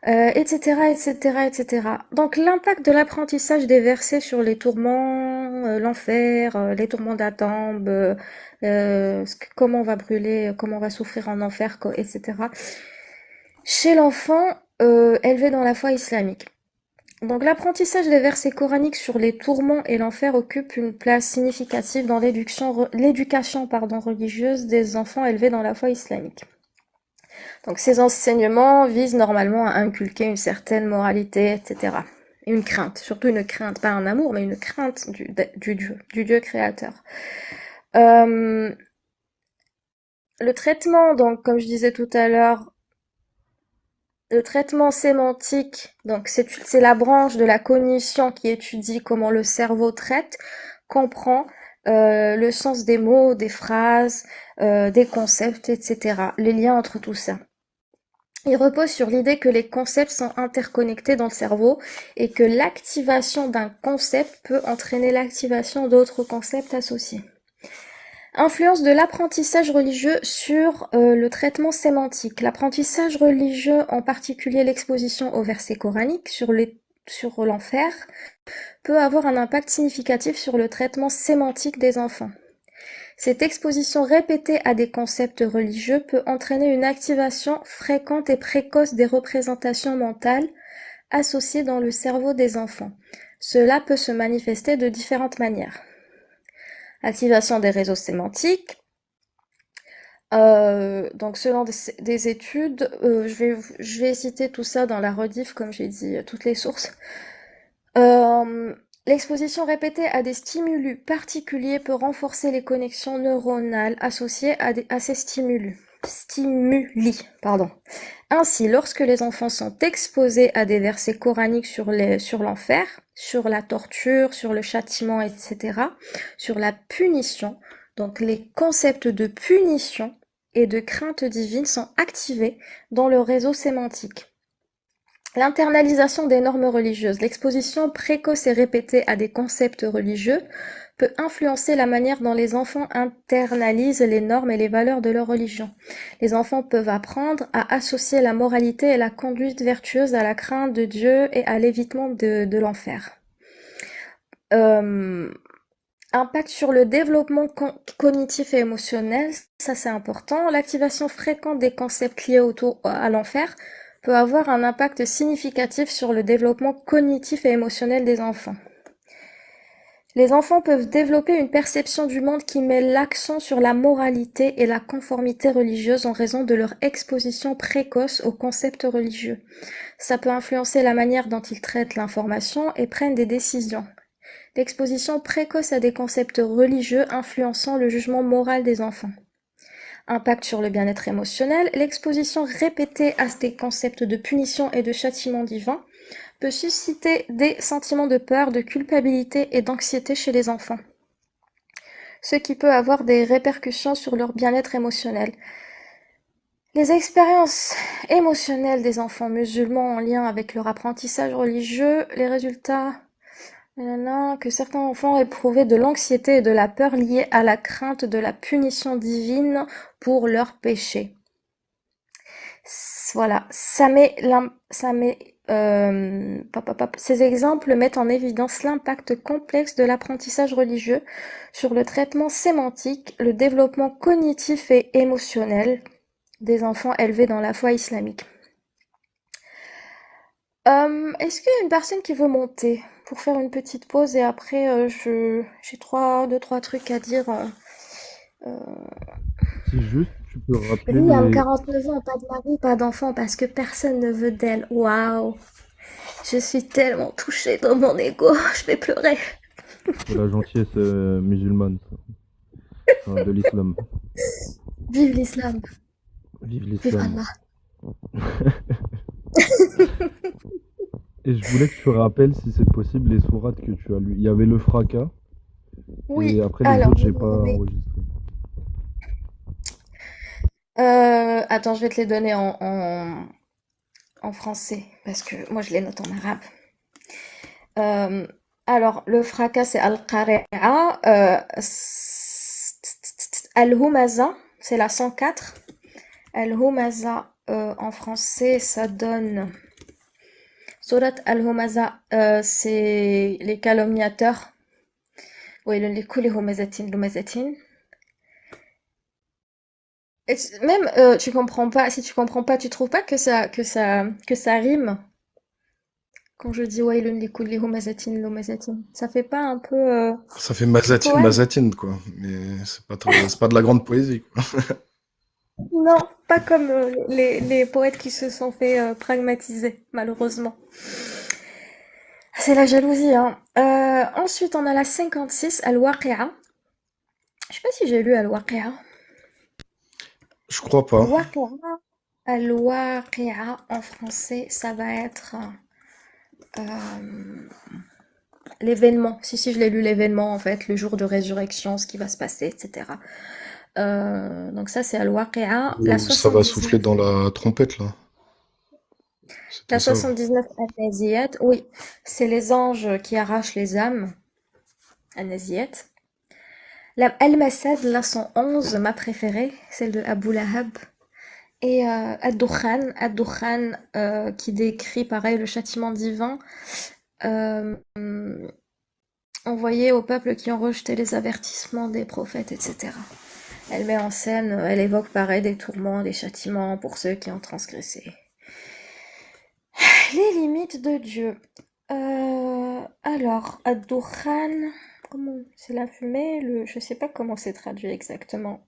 Etc., etc., etc. Donc l'impact de l'apprentissage des versets sur les tourments, l'enfer, les tourments d'Adam, comment on va brûler, comment on va souffrir en enfer, etc. Chez l'enfant élevé dans la foi islamique. Donc l'apprentissage des versets coraniques sur les tourments et l'enfer occupe une place significative dans l'éducation religieuse des enfants élevés dans la foi islamique. Donc ces enseignements visent normalement à inculquer une certaine moralité, etc. Et une crainte, surtout une crainte, pas un amour, mais une crainte du Dieu créateur. Le traitement, donc comme je disais tout à l'heure, le traitement sémantique, donc c'est la branche de la cognition qui étudie comment le cerveau traite, comprend le sens des mots, des phrases, des concepts, etc. Les liens entre tout ça. Il repose sur l'idée que les concepts sont interconnectés dans le cerveau et que l'activation d'un concept peut entraîner l'activation d'autres concepts associés. Influence de l'apprentissage religieux sur le traitement sémantique. L'apprentissage religieux, en particulier l'exposition aux versets coraniques sur l'enfer, peut avoir un impact significatif sur le traitement sémantique des enfants. Cette exposition répétée à des concepts religieux peut entraîner une activation fréquente et précoce des représentations mentales associées dans le cerveau des enfants. Cela peut se manifester de différentes manières. Activation des réseaux sémantiques. Donc selon des études, je vais citer tout ça dans la rediff, comme j'ai dit, toutes les sources. L'exposition répétée à des stimuli particuliers peut renforcer les connexions neuronales associées à ces stimuli. Ainsi, lorsque les enfants sont exposés à des versets coraniques sur l'enfer, sur la torture, sur le châtiment, etc., sur la punition, donc les concepts de punition et de crainte divine sont activés dans le réseau sémantique. L'internalisation des normes religieuses. L'exposition précoce et répétée à des concepts religieux peut influencer la manière dont les enfants internalisent les normes et les valeurs de leur religion. Les enfants peuvent apprendre à associer la moralité et la conduite vertueuse à la crainte de Dieu et à l'évitement de l'enfer. Impact sur le développement cognitif et émotionnel, ça c'est important. L'activation fréquente des concepts liés à l'enfer peut avoir un impact significatif sur le développement cognitif et émotionnel des enfants. Les enfants peuvent développer une perception du monde qui met l'accent sur la moralité et la conformité religieuse en raison de leur exposition précoce aux concepts religieux. Ça peut influencer la manière dont ils traitent l'information et prennent des décisions. L'exposition précoce à des concepts religieux influençant le jugement moral des enfants. Impact sur le bien-être émotionnel. L'exposition répétée à des concepts de punition et de châtiment divin peut susciter des sentiments de peur, de culpabilité et d'anxiété chez les enfants, ce qui peut avoir des répercussions sur leur bien-être émotionnel. Les expériences émotionnelles des enfants musulmans en lien avec leur apprentissage religieux, les résultats que certains enfants éprouvaient de l'anxiété et de la peur liées à la crainte de la punition divine pour leurs péchés. Voilà, ces exemples mettent en évidence l'impact complexe de l'apprentissage religieux sur le traitement sémantique, le développement cognitif et émotionnel des enfants élevés dans la foi islamique. Est-ce qu'il y a une personne qui veut monter pour faire une petite pause et après j'ai deux, trois trucs à dire. Si juste tu peux rappeler Liam, les... 49 ans, pas de mari, pas d'enfant parce que personne ne veut d'elle. Waouh! Je suis tellement touchée dans mon ego, je vais pleurer. C'est la gentillesse musulmane, ça. Enfin, de l'islam. Vive l'islam, Vive vive l'islam. Allah. Et je voulais que tu rappelles, si c'est possible, les sourates que tu as lues. Il y avait le fracas, et Oui, après les alors, autres, je j'ai vais pas vous donner. enregistré. Attends, je vais te les donner en français, parce que moi je les note en arabe. Euh, alors, le fracas, c'est Al-Qari'a. Al-Humaza, c'est la 104. Al-Humaza, en français, ça donne. Surat Al-Humaza, c'est les calomniateurs. Oui, le likuli humazatin, lumazatin. Même, tu comprends pas, si tu comprends pas, tu trouves pas que ça rime quand je dis wailun likulli humazatin lumazatin. Ça fait pas un peu Ça fait du mazatine, poème? mazatine, quoi. Mais c'est pas de la grande poésie, quoi. Non, pas comme les poètes qui se sont fait pragmatiser, malheureusement. C'est la jalousie, hein. Ensuite, on a la 56, Al-Waqi'a. Je sais pas si j'ai lu Al-Waqi'a. Je crois pas. Al-Waqi'a, Al-Waqi'a, en français, ça va être l'événement. Si, je l'ai lu, l'événement, en fait, le jour de résurrection, ce qui va se passer, etc. Donc ça, c'est Al-Waqi'a. La Où ça va souffler 79. dans la trompette, là. C'était La ça. 79, An-Naziyat. Oui, c'est les anges qui arrachent les âmes. An-Naziyat. La Al-Masad, la 111, ma préférée, celle de Abu Lahab. Et Ad-Dukhan, Ad-Dukhan, qui décrit pareil le châtiment divin, euh, envoyé au peuple qui ont rejeté les avertissements des prophètes, etc. Elle met en scène, elle évoque pareil des tourments, des châtiments pour ceux qui ont transgressé. Les limites de Dieu. Alors, Ad-Dukhan, comment c'est la fumée, je sais pas comment c'est traduit exactement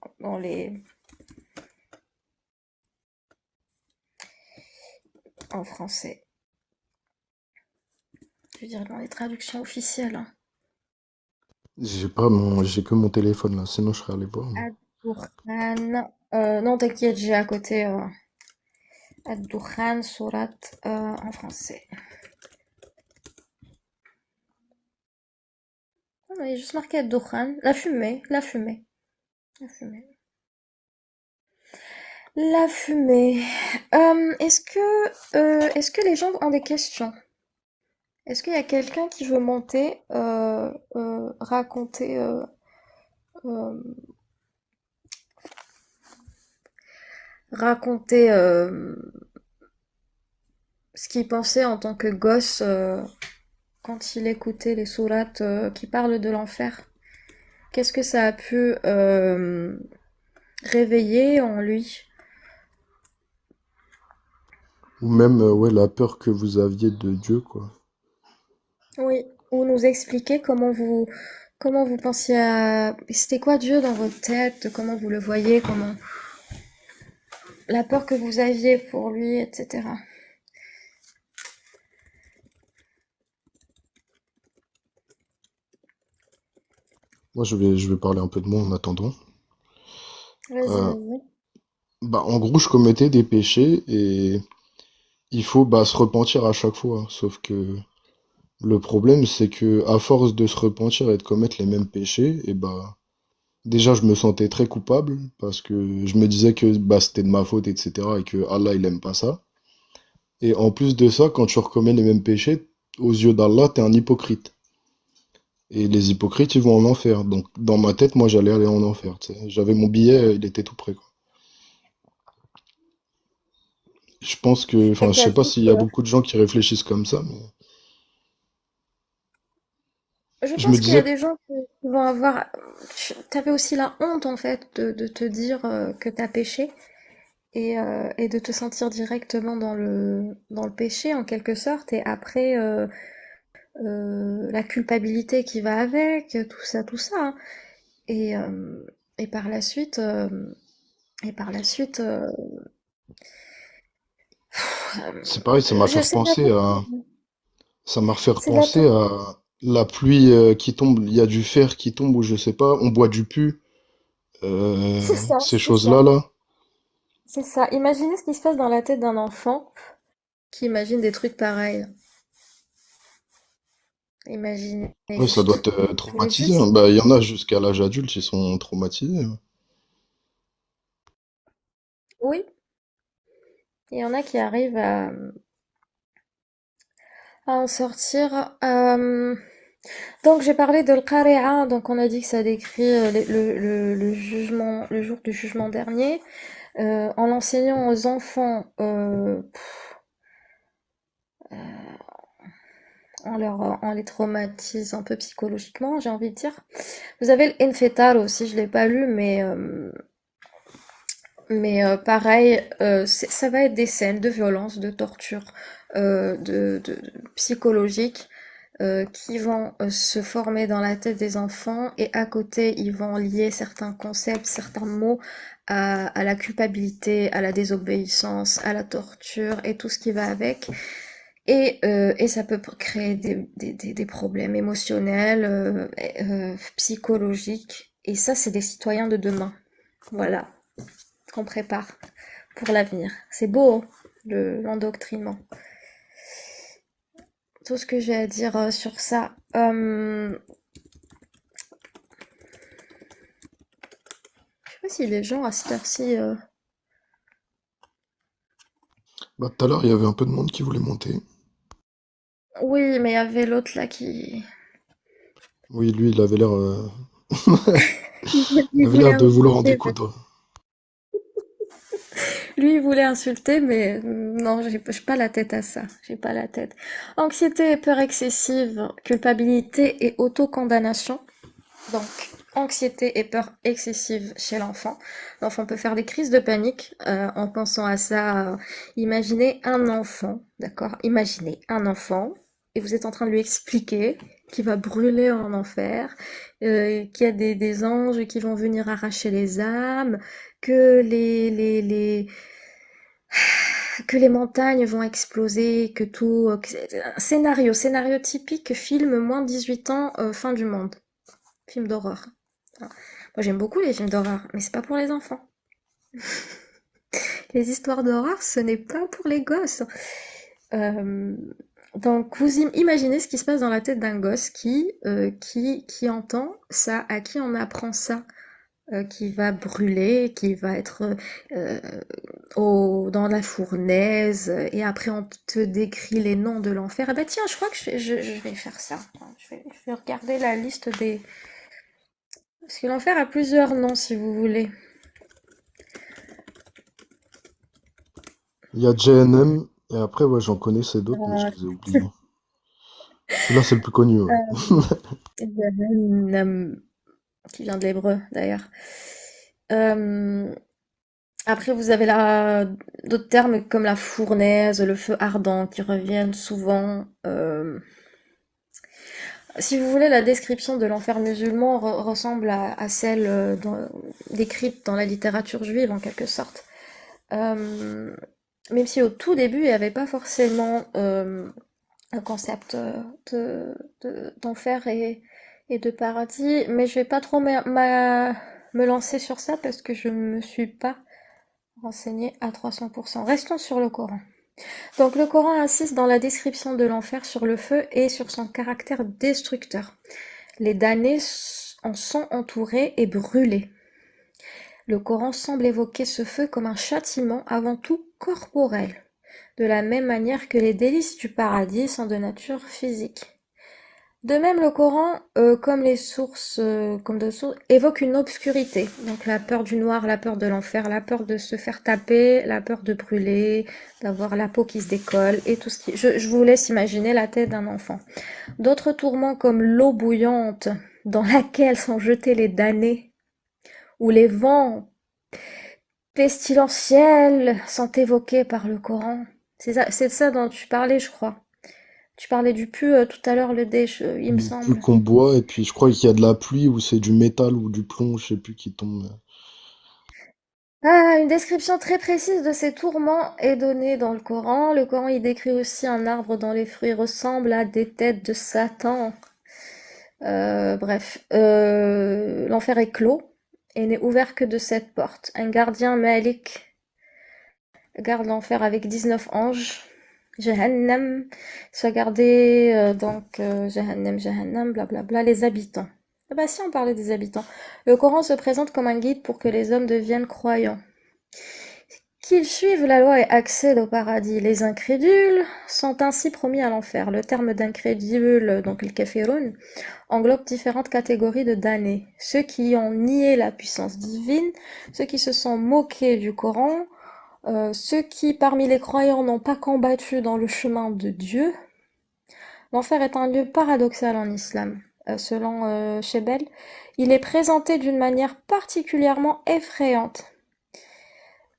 en français. Je veux dire dans les traductions officielles, hein. J'ai que mon téléphone, là. Sinon, je serais allé voir. Ad-Dukhan. Non, t'inquiète, j'ai à côté Ad-Dukhan, sourate en français. Non, il y a juste marqué Ad-Dukhan. La fumée, la fumée, la fumée. La fumée. Est-ce que les gens ont des questions? Est-ce qu'il y a quelqu'un qui veut monter, euh, raconter ce qu'il pensait en tant que gosse quand il écoutait les sourates qui parlent de l'enfer? Qu'est-ce que ça a pu réveiller en lui? Ou même, ouais, la peur que vous aviez de Dieu, quoi. Oui, ou nous expliquer comment vous pensiez à... C'était quoi Dieu dans votre tête? Comment vous le voyez? La peur que vous aviez pour lui, etc. Moi, je vais parler un peu de moi en attendant. Vas-y, Euh, vas-y. Bah, en gros, je commettais des péchés et il faut bah, se repentir à chaque fois. Sauf que le problème, c'est que à force de se repentir et de commettre les mêmes péchés, et bah, déjà, je me sentais très coupable parce que je me disais que bah, c'était de ma faute, etc. et que Allah, il aime pas ça. Et en plus de ça, quand tu recommets les mêmes péchés, aux yeux d'Allah, t'es un hypocrite. Et les hypocrites, ils vont en enfer. Donc, dans ma tête, moi, j'allais aller en enfer. Tu sais. J'avais mon billet, il était tout prêt, quoi. Je pense que, Fait enfin, que je t'as sais pas dit s'il y a beaucoup de gens qui réfléchissent comme ça, mais je je me pense qu'il y a disais, des gens qui vont avoir... T'avais aussi la honte, en fait, de te dire que t'as péché et de te sentir directement dans le péché, en quelque sorte. Et après, la culpabilité qui va avec, tout ça, hein. Et, euh, et par la suite, c'est pareil, j'essaie d'être... ça m'a fait C'est d'être... repenser à la pluie qui tombe, il y a du fer qui tombe ou je sais pas, on boit du pu, C'est ça, ces c'est ça. choses-là, là. C'est ça. Imaginez ce qui se passe dans la tête d'un enfant qui imagine des trucs pareils. Imaginez Oui, ça doit juste. te Mais traumatiser, hein. juste, Bah, il y en a jusqu'à l'âge adulte, ils sont traumatisés, hein. oui, il y en a qui arrivent à en sortir. Donc j'ai parlé de l'Qari'a, donc on a dit que ça décrit le jugement, le jour du jugement dernier. En l'enseignant aux enfants, on les traumatise un peu psychologiquement, j'ai envie de dire. Vous avez l'Enfetal aussi, je l'ai pas lu, mais pareil, ça va être des scènes de violence, de torture, psychologiques qui vont se former dans la tête des enfants et à côté, ils vont lier certains concepts, certains mots à la culpabilité, à la désobéissance, à la torture et tout ce qui va avec. Et ça peut créer des problèmes émotionnels, psychologiques. Et ça, c'est des citoyens de demain. Voilà, qu'on prépare pour l'avenir. C'est beau, hein, l'endoctrinement. Tout ce que j'ai à dire sur ça. Je sais pas si les gens à cette heure-ci. Bah, tout à l'heure, il y avait un peu de monde qui voulait monter. Oui, mais il y avait l'autre là qui. Oui, lui, il avait l'air, il Il avait voulait l'air de vouloir en insulter. découdre. Lui, il voulait insulter, mais non, j'ai pas la tête à ça. J'ai pas la tête. Anxiété et peur excessive, culpabilité et autocondamnation. Donc, anxiété et peur excessive chez l'enfant. L'enfant peut faire des crises de panique en pensant à ça. Imaginez un enfant, d'accord? Imaginez un enfant et vous êtes en train de lui expliquer qu'il va brûler en enfer, qu'il y a des anges qui vont venir arracher les âmes, que que les montagnes vont exploser, que tout... scénario typique, film moins de 18 ans, fin du monde. Film d'horreur. Moi, j'aime beaucoup les films d'horreur, mais c'est pas pour les enfants. Les histoires d'horreur, ce n'est pas pour les gosses. Euh, donc, vous imaginez ce qui se passe dans la tête d'un gosse qui entend ça, à qui on apprend ça, qui va brûler, qui va être euh, dans la fournaise, et après on te décrit les noms de l'enfer. Eh ben tiens, je crois que je vais faire ça. Je vais regarder la liste des... Parce que l'enfer a plusieurs noms, si vous voulez. Il y a JNM, et après, ouais, j'en connaissais d'autres, mais je Euh, les ai oubliés. Celui-là, c'est le plus connu, ouais. Jahannam, qui vient de l'hébreu d'ailleurs. Euh, Après, vous avez d'autres termes comme la fournaise, le feu ardent qui reviennent souvent. Si vous voulez, la description de l'enfer musulman ressemble à celle décrite dans la littérature juive en quelque sorte. Euh, Même si au tout début, il n'y avait pas forcément un concept d'enfer et de paradis, mais je vais pas trop me lancer sur ça parce que je ne me suis pas renseignée à 300%. Restons sur le Coran. Donc le Coran insiste dans la description de l'enfer sur le feu et sur son caractère destructeur. Les damnés en sont entourés et brûlés. Le Coran semble évoquer ce feu comme un châtiment avant tout corporel, de la même manière que les délices du paradis sont de nature physique. De même, le Coran, comme les sources, comme d'autres sources, évoque une obscurité. Donc la peur du noir, la peur de l'enfer, la peur de se faire taper, la peur de brûler, d'avoir la peau qui se décolle et tout ce qui... Je vous laisse imaginer la tête d'un enfant. D'autres tourments comme l'eau bouillante dans laquelle sont jetés les damnés, ou les vents pestilentiels sont évoqués par le Coran. C'est de ça dont tu parlais, je crois. Tu parlais du pu tout à l'heure, le dé, il me Du pull semble. qu'on boit, et puis je crois qu'il y a de la pluie, ou c'est du métal ou du plomb, je sais plus, qui tombe. Ah, une description très précise de ces tourments est donnée dans le Coran. Le Coran y décrit aussi un arbre dont les fruits ressemblent à des têtes de Satan. Bref, l'enfer est clos et n'est ouvert que de cette porte. Un gardien Malik garde l'enfer avec 19 anges. Jahannam, soit gardé, Jahannam, Jahannam, blablabla, les habitants. Ah bah si, on parlait des habitants. Le Coran se présente comme un guide pour que les hommes deviennent croyants. Qu'ils suivent la loi et accèdent au paradis. Les incrédules sont ainsi promis à l'enfer. Le terme d'incrédule, donc le kafirun, englobe différentes catégories de damnés. Ceux qui ont nié la puissance divine, ceux qui se sont moqués du Coran, ceux qui, parmi les croyants, n'ont pas combattu dans le chemin de Dieu. L'enfer est un lieu paradoxal en islam. Selon Shebel, il est présenté d'une manière particulièrement effrayante.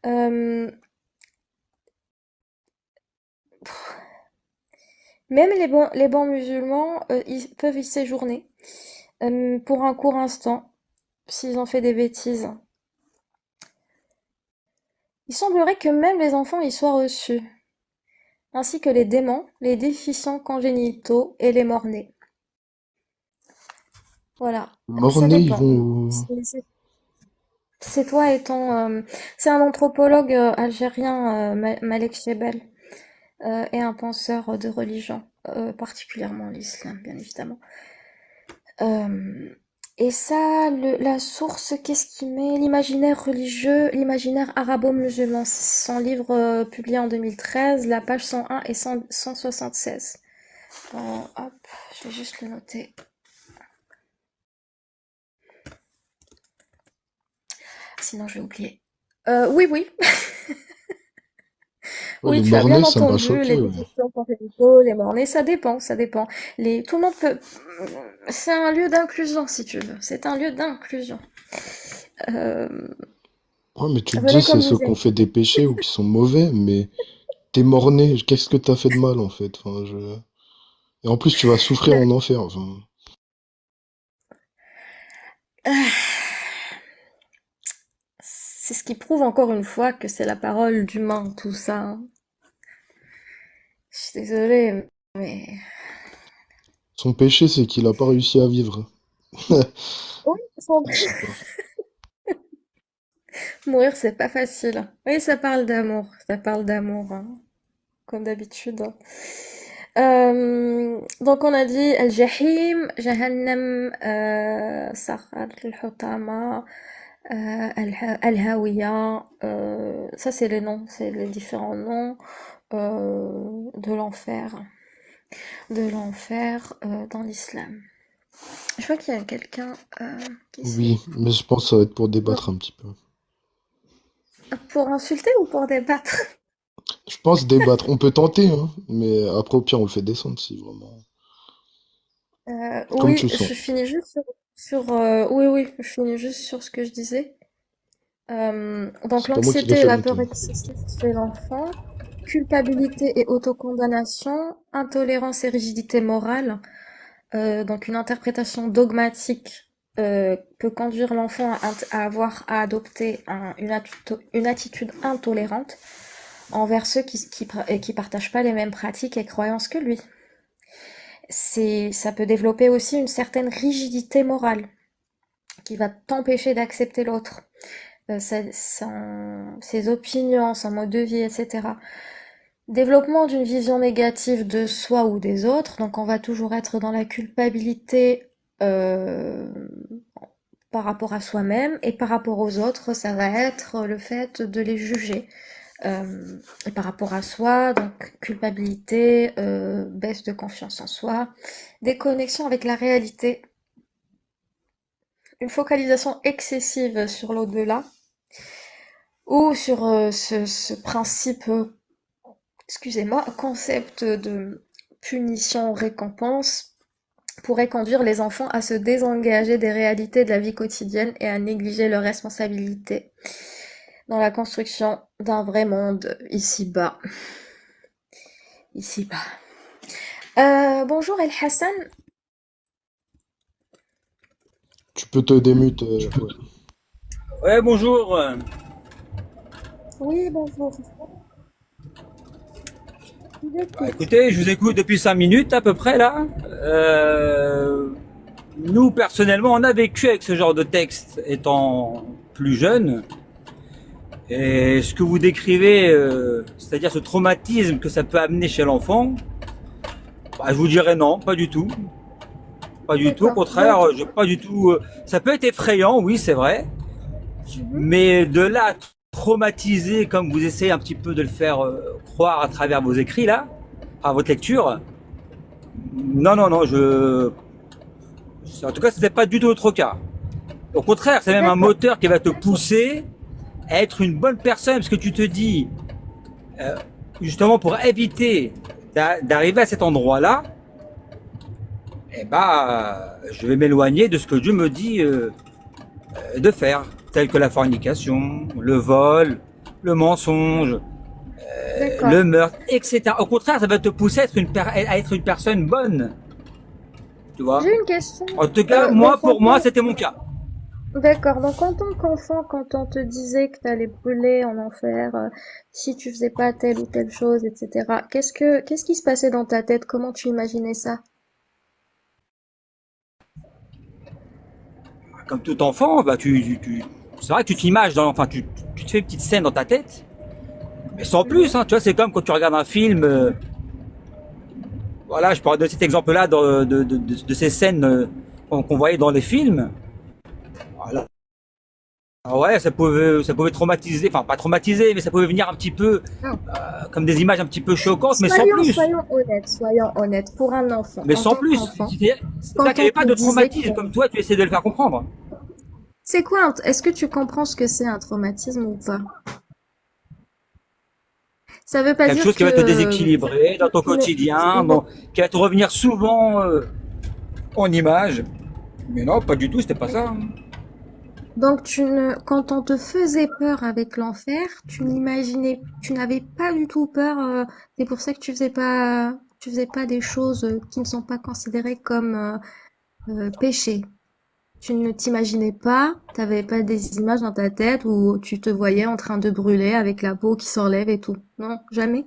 Euh, Même les bons musulmans, ils peuvent y séjourner pour un court instant, s'ils ont fait des bêtises. Il semblerait que même les enfants y soient reçus, ainsi que les démons, les déficients congénitaux et les morts-nés. Voilà. Ça Mornay, ils dépend. vont. C'est toi et ton... c'est un anthropologue algérien, Malek Chebel, et un penseur de religion, particulièrement l'islam, bien évidemment. Euh, et ça, la source, qu'est-ce qu'il met? L'imaginaire religieux, l'imaginaire arabo-musulman. C'est son livre publié en 2013, la page 101 et 176. Hop, je vais juste le noter. Sinon, je vais oublier. Oui, oui. Ouais, Oui, les tu as bien Mornay, ça m'a entendu, choqué. les Ouais. décisions congénitaux, les morts-nés, ça dépend, ça dépend. Tout le monde peut... C'est un lieu d'inclusion, si tu veux. C'est un lieu d'inclusion. Euh, Ouais, mais tu te dis, Venez c'est comme ceux vous qui ont êtes. fait des péchés ou qui sont mauvais, mais t'es morné, qu'est-ce que t'as fait de mal en fait? Enfin, Et en plus, tu vas souffrir Ben, en enfer. Enfin, ah, c'est ce qui prouve encore une fois que c'est la parole d'humain, tout ça, hein. Je suis désolée, mais... son péché, c'est qu'il a pas réussi à vivre. Oui, sans- Je sais pas. mourir, c'est pas facile. Oui, ça parle d'amour, hein, comme d'habitude. Donc on a dit Al-Jahim, Jahannam, Saqar, Al-Hutama, Al-Hawiya, ça c'est les noms, c'est les différents noms de l'enfer dans l'islam. Je vois qu'il y a quelqu'un qui Oui, s'est... mais je pense que ça va être pour débattre un petit peu. Pour insulter ou pour débattre? Je pense débattre. On peut tenter, hein, mais après, au pire, on le fait descendre si vraiment. Comme tu Oui, le sens. je finis juste oui, oui, je finis juste sur ce que je disais. Donc C'est pas moi qui l'ai l'anxiété et fait la le peur thème. excessive chez l'enfant, culpabilité et autocondamnation, intolérance et rigidité morale. Donc une interprétation dogmatique peut conduire l'enfant à avoir à adopter une attitude intolérante envers ceux qui partagent pas les mêmes pratiques et croyances que lui. Ça peut développer aussi une certaine rigidité morale qui va t'empêcher d'accepter l'autre, ses opinions, son mode de vie, etc. Développement d'une vision négative de soi ou des autres, donc on va toujours être dans la culpabilité euh, par rapport à soi-même et par rapport aux autres, ça va être le fait de les juger. Et par rapport à soi, donc culpabilité, baisse de confiance en soi, déconnexion avec la réalité, une focalisation excessive sur l'au-delà, ou sur ce principe, excusez-moi, concept de punition-récompense pourrait conduire les enfants à se désengager des réalités de la vie quotidienne et à négliger leurs responsabilités dans la construction d'un vrai monde ici-bas. Ici-bas. Bonjour El Hassan. Tu peux te démute. Ouais. Ouais, bonjour. Oui, bonjour. Je vous Bah, écoute. écoutez, je vous écoute depuis 5 minutes à peu près là. Nous, personnellement, on a vécu avec ce genre de texte étant plus jeune. Et ce que vous décrivez, c'est-à-dire ce traumatisme que ça peut amener chez l'enfant, bah, je vous dirais non, pas du tout. Pas du tout, au D'accord. contraire, Donc, pas du tout. Ça peut être effrayant, oui, c'est vrai, mhm. mais de là à traumatiser, comme vous essayez un petit peu de le faire croire à travers vos écrits là, à votre lecture, non, non, non, en tout cas, ce n'est pas du tout notre cas. Au contraire, c'est même un D'accord. moteur qui va te pousser à être une bonne personne, parce que tu te dis, euh, justement, pour éviter d'arriver à cet endroit-là, eh ben, je vais m'éloigner de ce que Dieu me dit de faire, tel que la fornication, le vol, le mensonge, D'accord. le meurtre, etc. Au contraire, ça va te pousser à être une personne bonne, tu vois. J'ai une question. En tout cas, Donc, moi, pour moi, c'était mon cas. d'accord. Donc, en tant qu'enfant, quand on te disait que t'allais brûler en enfer, si tu faisais pas telle ou telle chose, etc., qu'est-ce qui se passait dans ta tête? Comment tu imaginais ça? Comme tout enfant, bah, c'est vrai que tu t'images, enfin, tu te fais une petite scène dans ta tête, mais sans plus, Mhm. hein, tu vois, c'est comme quand tu regardes un film, voilà, je parle de cet exemple-là, de ces scènes qu'on voyait dans les films. Voilà. Ah ouais, ça pouvait traumatiser, enfin pas traumatiser, mais ça pouvait venir un petit peu Non. comme des images un petit peu choquantes, mais sans Soyons, plus. soyons honnêtes, soyons honnêtes. Pour un enfant, Mais en sans tant plus. qu'enfant, Là quand qu'il n'y on avait pas te de disait que traumatisme, comme toi, tu essaies de le faire comprendre. c'est quoi, est-ce que tu comprends ce que c'est un traumatisme ou pas? Ça veut pas Quelque dire chose qui que va te déséquilibrer dans ton tu ne, quotidien, non. qui va te revenir souvent en image. Mais non, pas du tout, c'était pas ça. Donc quand on te faisait peur avec l'enfer, tu n'avais pas du tout peur. C'est pour ça que tu faisais pas des choses qui ne sont pas considérées comme péché. Tu ne t'imaginais pas, t'avais pas des images dans ta tête où tu te voyais en train de brûler avec la peau qui s'enlève et tout. Non, jamais.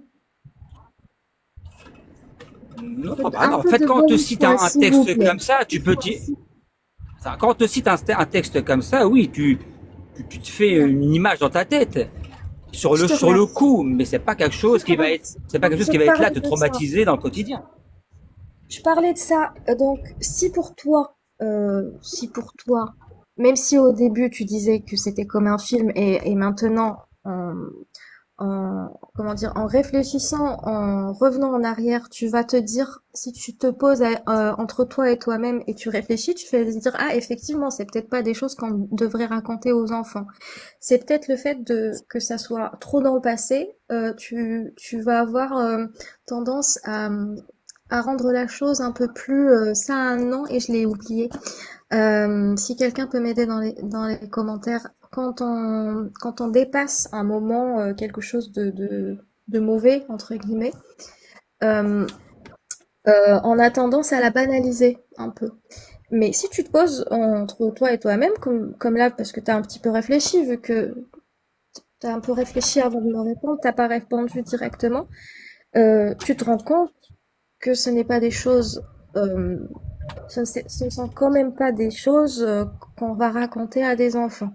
Non, bah Un non. En peu fait, de quand on te bonne cite foi, un s'il vous texte plaît. comme ça, tu peux dire. Quand on te cite un texte comme ça, oui, tu te fais Non, une image dans ta tête. je te Sur le remercie. coup, mais Je te remercie. c'est pas Donc, quelque chose je qui va être là parlais te de ça. traumatiser dans le quotidien. Je parlais de ça. Donc, si pour toi, même si au début tu disais que c'était comme un film et maintenant, comment dire, en réfléchissant, en revenant en arrière, tu vas te dire, si tu te poses entre toi et toi-même et tu réfléchis, tu vas te dire, ah, effectivement, c'est peut-être pas des choses qu'on devrait raconter aux enfants. C'est peut-être le fait que ça soit trop dans le passé. Tu vas avoir tendance à rendre la chose un peu plus, ça a un nom et je l'ai oublié. Si quelqu'un peut m'aider dans les commentaires, quand on dépasse un moment, quelque chose de mauvais, entre guillemets, euh, on a tendance à la banaliser un peu. Mais si tu te poses entre toi et toi-même, comme là, parce que tu as un petit peu réfléchi, vu que tu as un peu réfléchi avant de me répondre, t'as pas répondu directement, tu te rends compte que ce n'est pas des choses, ce ne sont quand même pas des choses qu'on va raconter à des enfants.